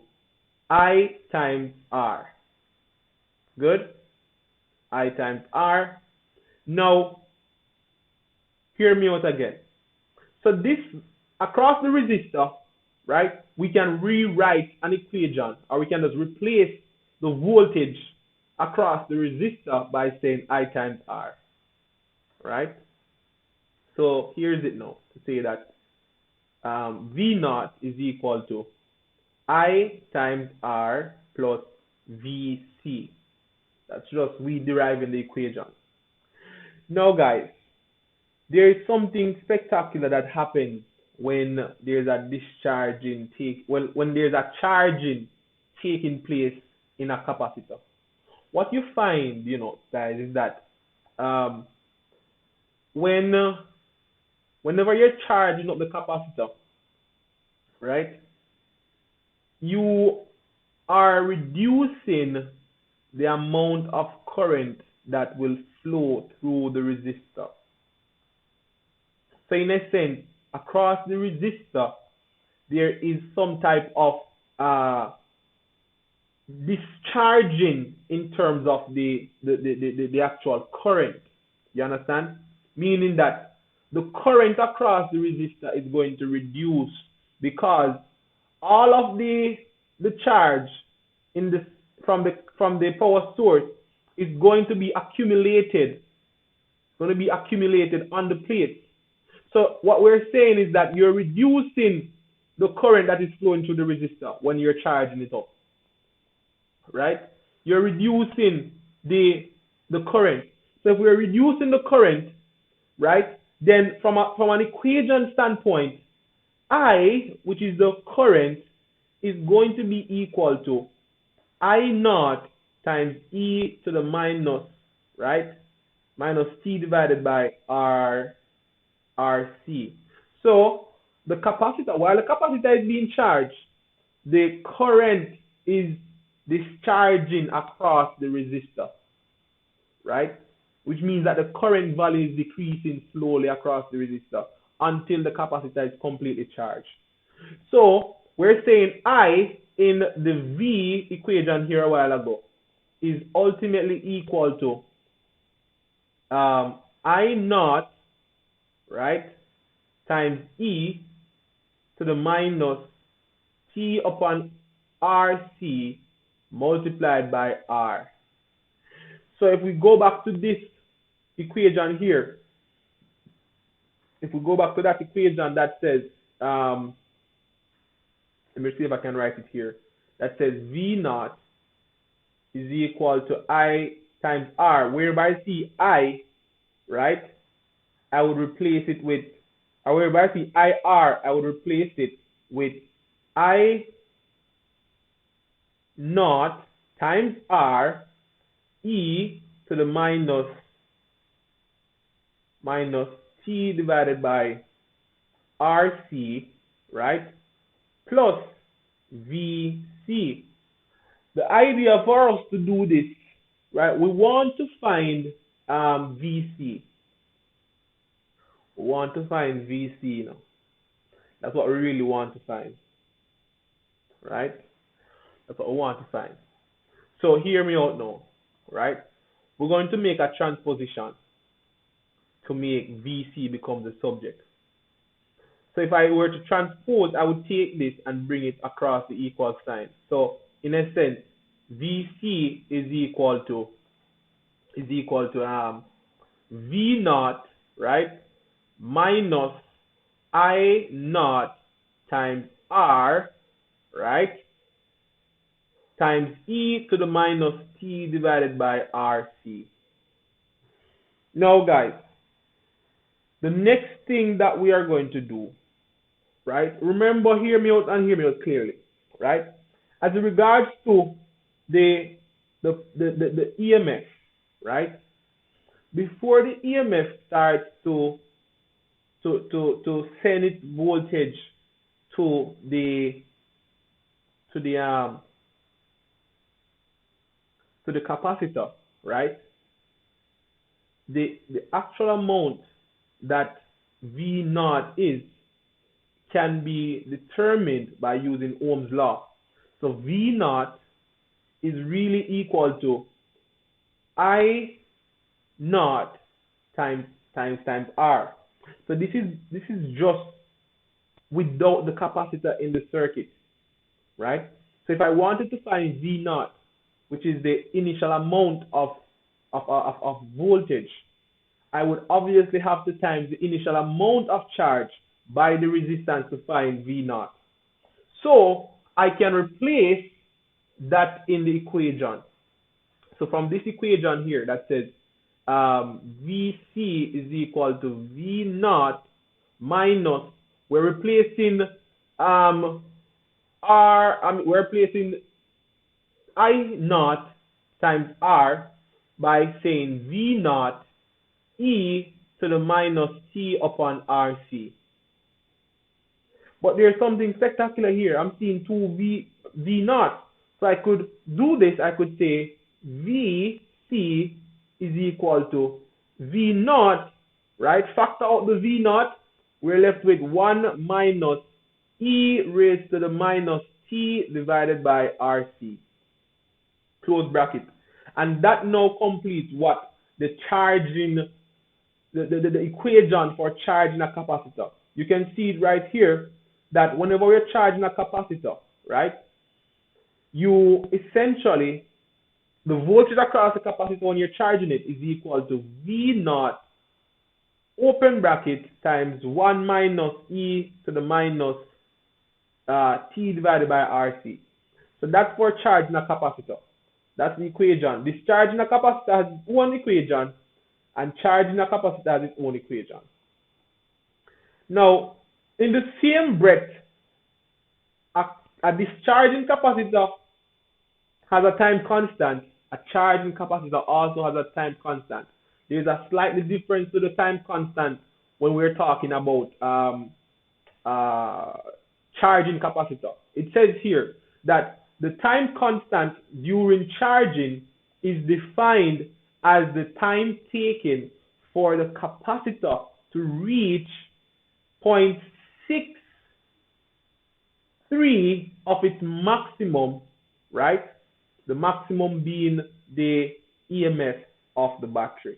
I times R. Good? I times R. Now, hear me out again. So this, across the resistor, right, we can rewrite an equation, or we can just replace the voltage across the resistor by saying I times R, right? So here's it now, to say that V naught is equal to I times R plus VC. That's just we deriving the equation. Now guys, there is something spectacular that happens when there's a discharging when there's a charging taking place in a capacitor. What you find, guys, is that whenever you're charging up the capacitor, right, you are reducing the amount of current that will flow through the resistor. So in a sense, across the resistor, there is some type of discharging in terms of the actual current. You understand? Meaning that the current across the resistor is going to reduce because all of the charge in this from the power source is going to be accumulated. On the plate. So what we're saying is that you're reducing the current that is flowing through the resistor when you're charging it up, right? You're reducing the current. So if we're reducing the current, right, then from an equation standpoint, I, which is the current, is going to be equal to I naught times e to the minus, right, minus t divided by RC. So the capacitor, while the capacitor is being charged, the current is discharging across the resistor, right? Which means that the current value is decreasing slowly across the resistor until the capacitor is completely charged. So we're saying I in the V equation here a while ago is ultimately equal to I naught, right, times e to the minus t upon RC multiplied by R. So if we go back to this equation here, if we go back to that equation that says, let me see if I can write it here, that says V naught is equal to I times R, whereby I see I, right, I would replace it with, or whereby I see IR, I would replace it with I naught times R e to the minus t divided by RC, right, plus VC. The idea for us to do this, right, we want to find VC. We want to find VC now. That's what we really want to find, right? That's what we want to find. So hear me out now, right? We're going to make a transposition to make VC become the subject. So if I were to transpose, I would take this and bring it across the equal sign. So in a sense, VC is equal to V naught, right, minus I naught times R, right, times e to the minus t divided by RC. Now, guys, the next thing that we are going to do, right, remember, hear me out and hear me out clearly, right, as in regards to the EMF, right, before the EMF starts to send its voltage to the capacitor, right? The actual amount that V naught is can be determined by using Ohm's law. So V naught is really equal to I naught times R. So this is just without the capacitor in the circuit, right? So if I wanted to find V naught, which is the initial amount of voltage, I would obviously have to times the initial amount of charge by the resistance to find V naught. So I can replace that in the equation. So from this equation here that says VC is equal to V naught minus, we're replacing we're replacing I naught times R by saying V naught e to the minus t upon RC. But there's something spectacular here. I'm seeing two V naught. So I could do this. I could say VC is equal to V naught, right? Factor out the V naught. We're left with 1 minus e raised to the minus t divided by RC. Close bracket. And that now completes what? The charging, the equation for charging a capacitor. You can see it right here that whenever we're charging a capacitor, right, you essentially, the voltage across the capacitor when you're charging it is equal to V naught open bracket times 1 minus e to the minus t divided by RC. So that's for charging a capacitor. That's the equation. Discharging a capacitor has its own equation, and charging a capacitor has its own equation. Now, in the same breath, a discharging capacitor has a time constant. A charging capacitor also has a time constant. There's a slightly difference to the time constant when we're talking about charging capacitor. It says here that the time constant during charging is defined as the time taken for the capacitor to reach 0.63 of its maximum, right? The maximum being the EMF of the battery.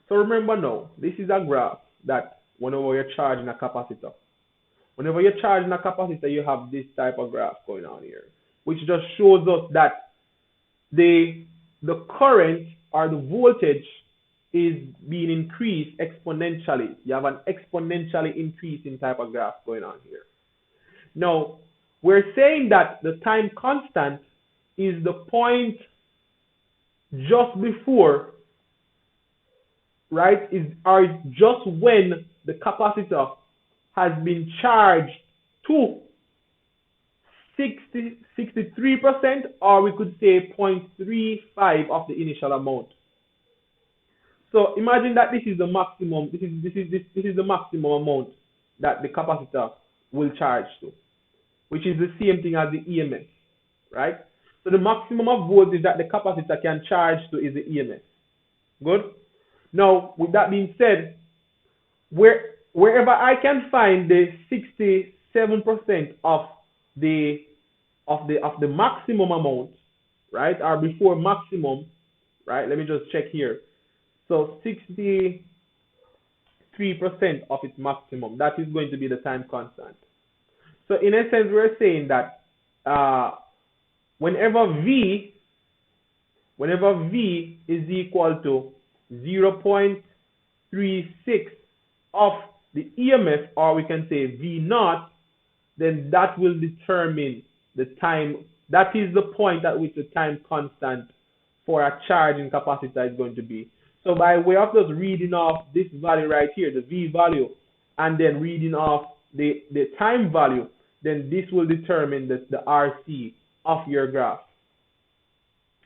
So remember now, this is a graph that whenever you're charging a capacitor, whenever you're charging a capacitor, you have this type of graph going on here, which just shows us that the current or the voltage is being increased exponentially. You have an exponentially increasing type of graph going on here. Now, we're saying that the time constant is the point just before, right, or just when the capacitor has been charged to 63%, or we could say 0.35 of the initial amount. So imagine that this is the maximum. This is the maximum amount that the capacitor will charge to, which is the same thing as the EMF, right? So the maximum of voltage that the capacitor can charge to is the EMF. Good. Now, with that being said, wherever I can find the 67% of the maximum amount, right, or before maximum, right? Let me just check here. So 67% 63% of its maximum. That is going to be the time constant. So in essence, we're saying that whenever V is equal to 0.36 of the EMF, or we can say V naught, then that will determine the time. That is the point at which the time constant for a charging capacitor is going to be. So by way of just reading off this value right here, the V value, and then reading off the time value, then this will determine the RC of your graph.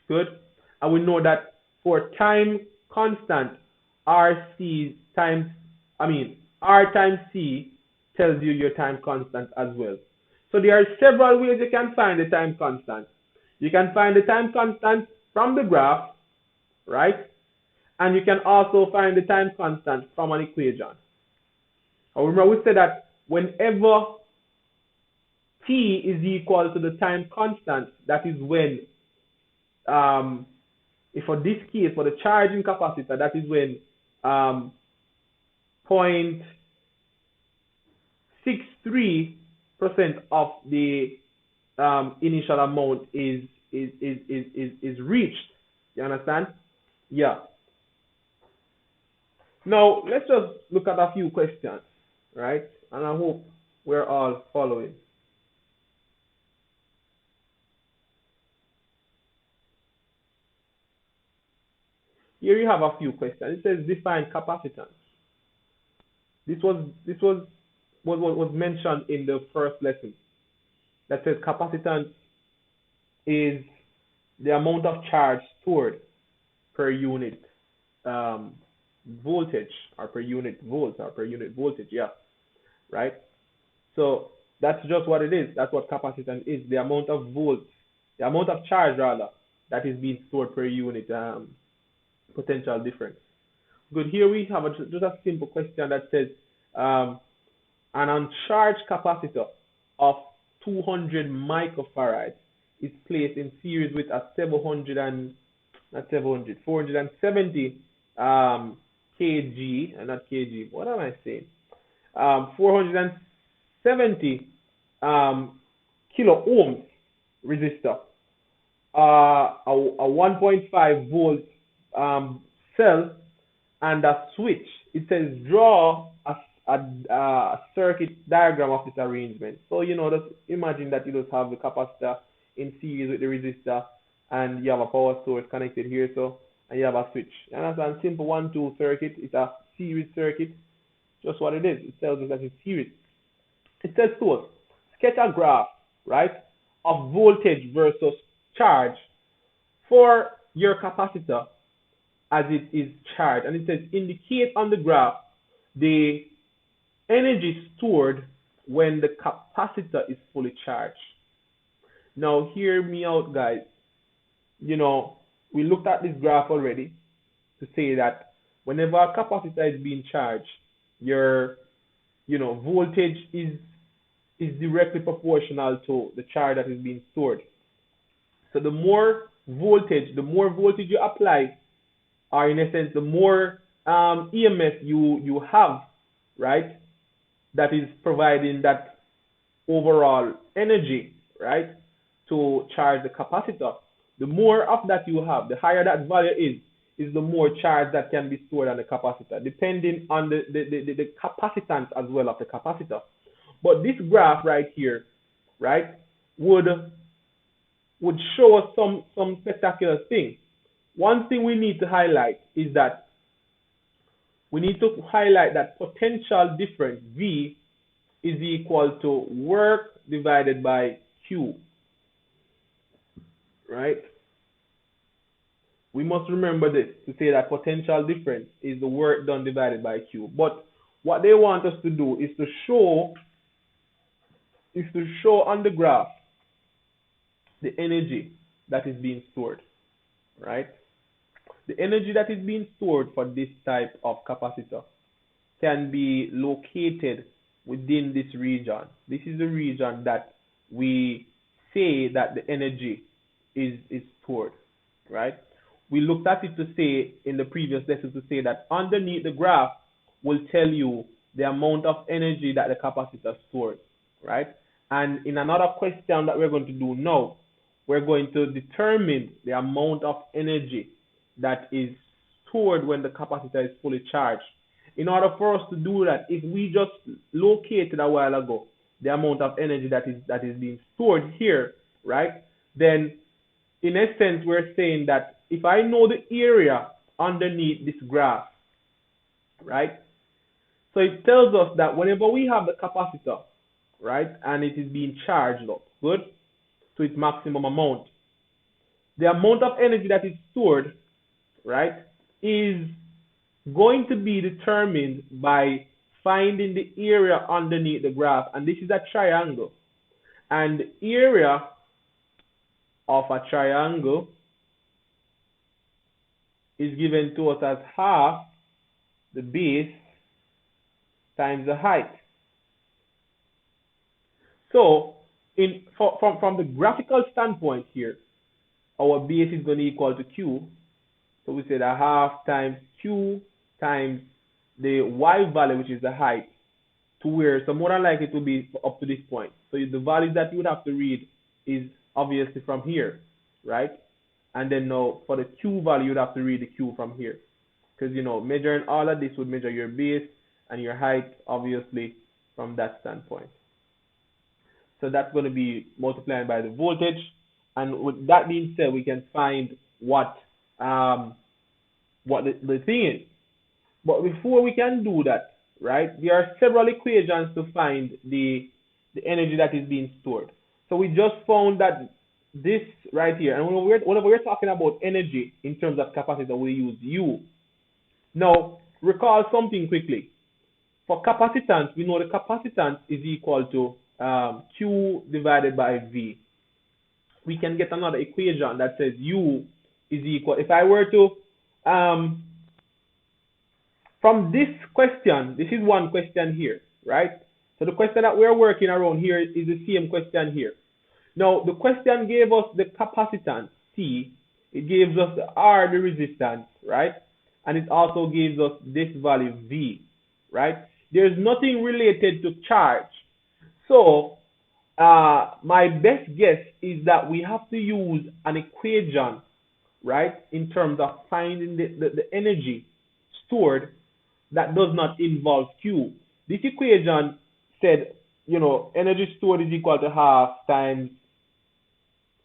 Good? And we know that for time constant, R times C tells you your time constant as well. So there are several ways you can find the time constant. You can find the time constant from the graph, right? And you can also find the time constant from an equation. Remember, we said that whenever T is equal to the time constant, that is when, if for this case, for the charging capacitor, that is when 0.63% of the initial amount is reached. You understand? Yeah. Now let's just look at a few questions, right? And I hope we're all following. Here you have a few questions. It says define capacitance. This was mentioned in the first lesson. That says capacitance is the amount of charge stored per unit voltage, or per unit volts, or per unit voltage, yeah, right? So that's just what it is. That's what capacitance is, the amount of volts, the amount of charge rather, that is being stored per unit potential difference. Good. Here we have just a simple question that says an uncharged capacitor of 200 microfarads is placed in series with a 470 kg, and not kg, what am I saying? 470 kilo ohms resistor, a 1.5 volt cell, and a switch. It says draw a circuit diagram of this arrangement. So just imagine that you just have the capacitor in series with the resistor, and you have a power source connected here, and you have a switch. And that's a simple 1-2 circuit. It's a series circuit, just what it is. It tells us that it's series. It says to us, sketch a graph, right, of voltage versus charge for your capacitor as it is charged. And it says indicate on the graph the energy stored when the capacitor is fully charged. Now hear me out, guys. We looked at this graph already to say that whenever a capacitor is being charged, your voltage is directly proportional to the charge that is being stored. So the more voltage you apply, or in essence, the more EMF you have, right, that is providing that overall energy, right, to charge the capacitor. The more of that you have, the higher that value is the more charge that can be stored on the capacitor, depending on the capacitance as well of the capacitor. But this graph right here, right, would show us some spectacular thing. One thing we need to highlight is that we need to highlight that potential difference V is equal to work divided by Q, right? We must remember this to say that potential difference is the work done divided by Q. But what they want us to do is to show on the graph the energy that is being stored, right? The energy that is being stored for this type of capacitor can be located within this region. This is the region that we say that the energy is stored, right? We looked at it to say in the previous lesson to say that underneath the graph, will tell you the amount of energy that the capacitor stores, right? And in another question that we're going to do now, we're going to determine the amount of energy that is stored when the capacitor is fully charged. In order for us to do that, if we just located a while ago the amount of energy that is being stored here, right? Then in essence, we're saying that if I know the area underneath this graph, right? So it tells us that whenever we have the capacitor, right, and it is being charged up, good, to its maximum amount, the amount of energy that is stored, right, is going to be determined by finding the area underneath the graph. And this is a triangle. And the area of a triangle is given to us as half the base times the height. So from the graphical standpoint here, our base is going to equal to Q. So we say that half times Q times the Y value, which is the height, to where, so more than likely it will be up to this point. So the values that you would have to read is obviously from here, right? And then now for the Q value, you'd have to read the Q from here. Because, you know, measuring all of this would measure your base and your height, obviously, from that standpoint. So that's going to be multiplied by the voltage. And with that being said, we can find what the thing is. But before we can do that, right, there are several equations to find the energy that is being stored. So we just found that this right here, and whenever we're talking about energy in terms of capacitor, we use U. Now, recall something quickly. For capacitance, we know the capacitance is equal to Q divided by V. We can get another equation that says U is equal, if I were to, from this question, this is one question here, right? So the question that we're working around here is the same question here. Now, the question gave us the capacitance, C. It gives us the R, the resistance, right? And it also gives us this value, V, right? There's nothing related to charge. So, my best guess is that we have to use an equation, right, in terms of finding the energy stored that does not involve Q. This equation said, you know, energy stored is equal to half times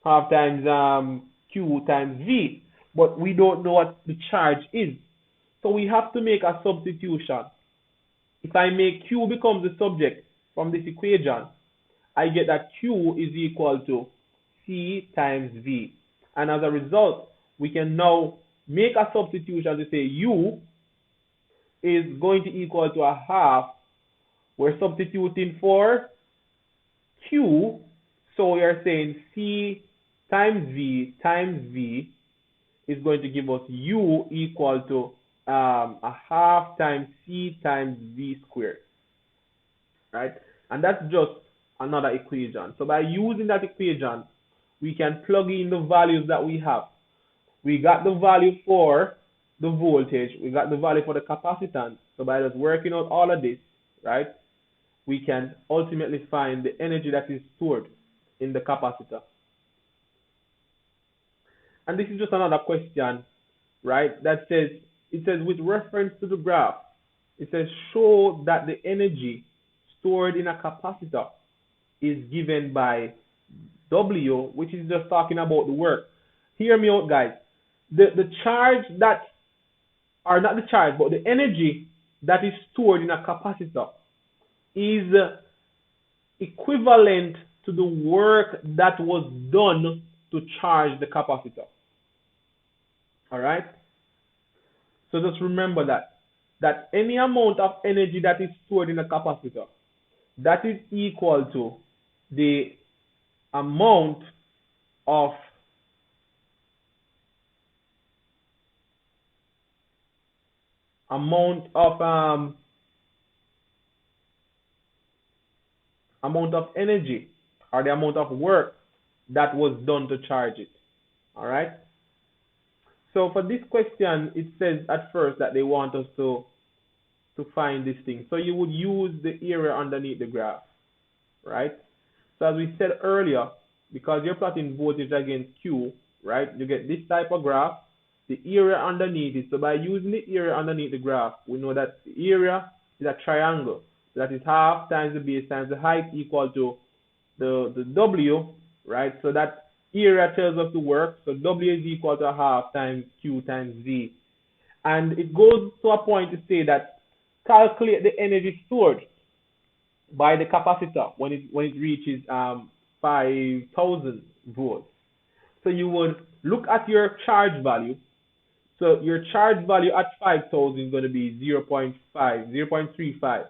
Q times V, but we don't know what the charge is. So we have to make a substitution. If I make Q become the subject from this equation, I get that Q is equal to C times V. And as a result, we can now make a substitution to say U is going to equal to a half. We're substituting for Q, so we are saying C times V is going to give us U equal to a half times C times V squared, right? And that's just another equation. So by using that equation, we can plug in the values that we have. We got the value for the voltage, we got the value for the capacitance. So by just working out all of this, right, we can ultimately find the energy that is stored in the capacitor. And this is just another question, right, that says, it says with reference to the graph, it says show that the energy stored in a capacitor is given by W, which is just talking about the work. Hear me out, guys. The charge that, or not the charge, but the energy that is stored in a capacitor is equivalent to the work that was done to charge the capacitor. All right? So just remember that any amount of energy that is stored in a capacitor, that is equal to the amount of energy, or the amount of work that was done to charge it. All right? So for this question, it says at first that they want us to to find this thing. So you would use the area underneath the graph, right? So as we said earlier, because you're plotting voltage against Q, right, you get this type of graph. The area underneath it. So by using the area underneath the graph, we know that the area is a triangle. So that is half times the base times the height equal to the W, right? So that area tells us to work. So W is equal to half times Q times V. And it goes to a point to say that calculate the energy stored by the capacitor when it reaches 5,000 volts. So you would look at your charge value. So your charge value at 5,000 is going to be 0.35.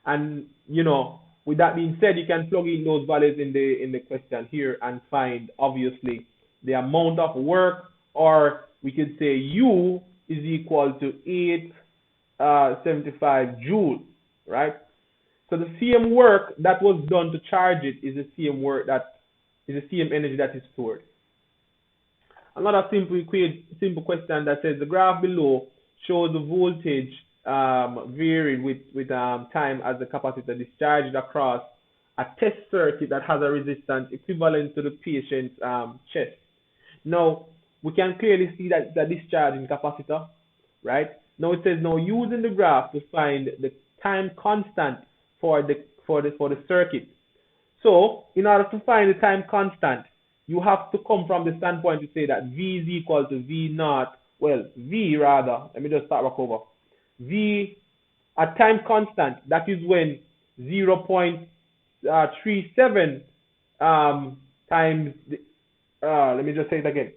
And with that being said, you can plug in those values in the question here and find obviously the amount of work, or we could say U is equal to 875 joules, right? So the same work that was done to charge it is the same work that is the same energy that is stored. Another simple question that says the graph below shows the voltage varied with time as the capacitor discharged across a test circuit that has a resistance equivalent to the patient's chest. Now we can clearly see that the discharging capacitor, right? Now it says now using the graph to find the time constant for the circuit. So in order to find the time constant, you have to come from the standpoint to say that V is equal to V naught. Well, V rather. Let me just start back over. V at time constant. That is when 0.37 times. Let me just say it again.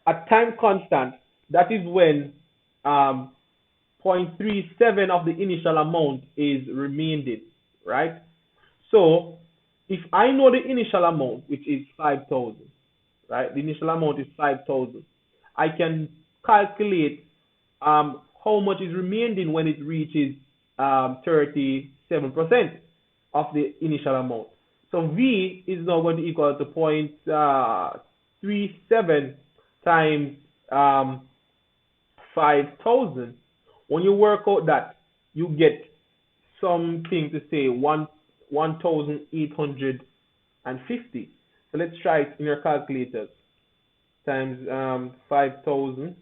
At time constant, that is when 0.37 of the initial amount is remaining, right? So if I know the initial amount, which is 5,000, right? The initial amount is 5,000. I can calculate how much is remaining when it reaches 37% of the initial amount. So V is now going to equal to 0.37 times 5,000. When you work out that, you get something to say 1,850. So let's try it in your calculators. Times 5,000.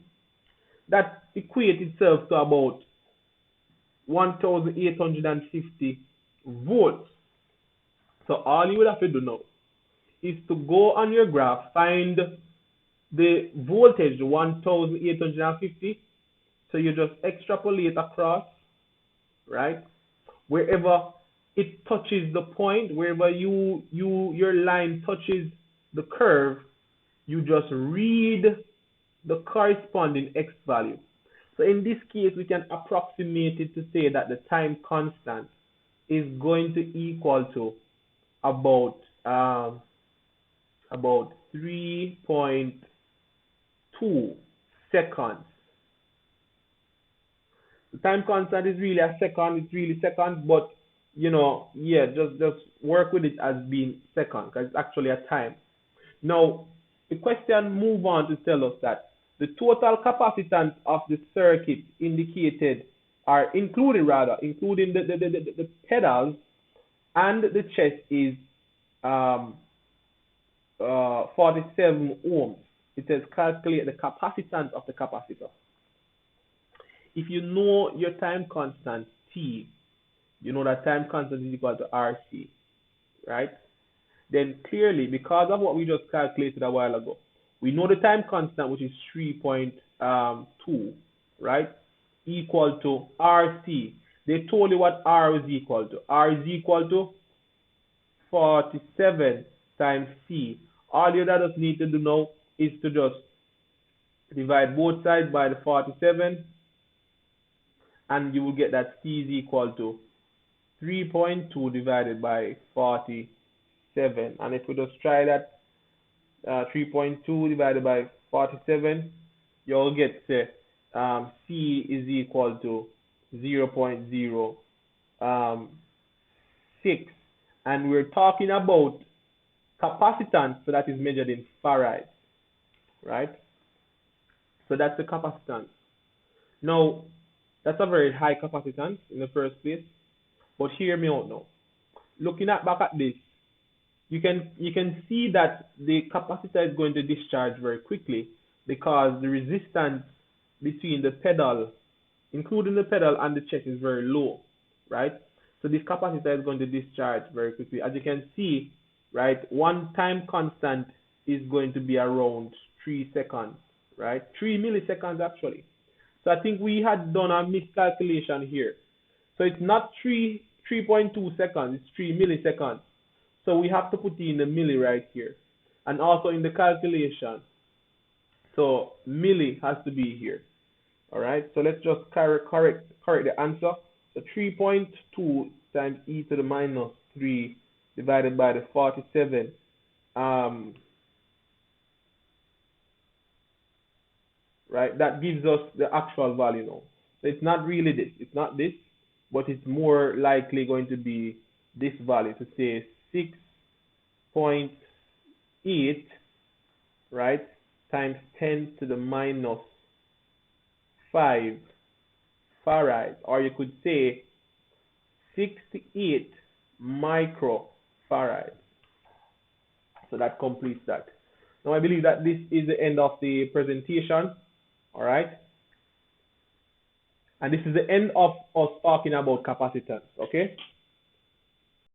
That equates itself to about 1,850 volts. So all you would have to do now is to go on your graph, find the voltage 1,850. So you just extrapolate across, right? Wherever it touches the point, wherever your line touches the curve, you just read the corresponding x value. So in this case, we can approximate it to say that the time constant is going to equal to about 3.2 seconds. The time constant is really a second. It's really seconds, but just work with it as being second because it's actually a time. Now, the question move on to tell us that the total capacitance of the circuit including the pedals and the chest is 47 ohms. It says calculate the capacitance of the capacitor. If you know your time constant T, you know that time constant is equal to RC, right? Then clearly, because of what we just calculated a while ago, we know the time constant, which is 3.2, right? Equal to RC. They told you what R is equal to. R is equal to 47 times C. All you just need to do now is to just divide both sides by the 47, and you will get that C is equal to 3.2 divided by 47. And if we just try that, 3.2 divided by 47, you'll get C is equal to 0.06. And we're talking about capacitance, so that is measured in farads, right? So that's the capacitance. Now, That's a very high capacitance in the first place. But hear me out now. Looking at back at this, you can see that the capacitor is going to discharge very quickly because the resistance between the pedal, including the pedal and the check, is very low, right? So this capacitor is going to discharge very quickly. As you can see, right, one time constant is going to be around 3 seconds, right? 3 milliseconds actually. So I think we had done a miscalculation here. So it's not 3.2 seconds, it's 3 milliseconds. So we have to put in the milli right here. And also in the calculation, so milli has to be here. All right, so let's just correct the answer. So 3.2 times e to the minus 3 divided by the 47. Right, that gives us the actual value now. So it's not really this, it's not this, but it's more likely going to be this value, to say 6.8, right, times 10 to the minus 5 farad, or you could say 68 microfarad. So that completes that. Now I believe that this is the end of the presentation. All right, and this is the end of us talking about capacitance. Okay.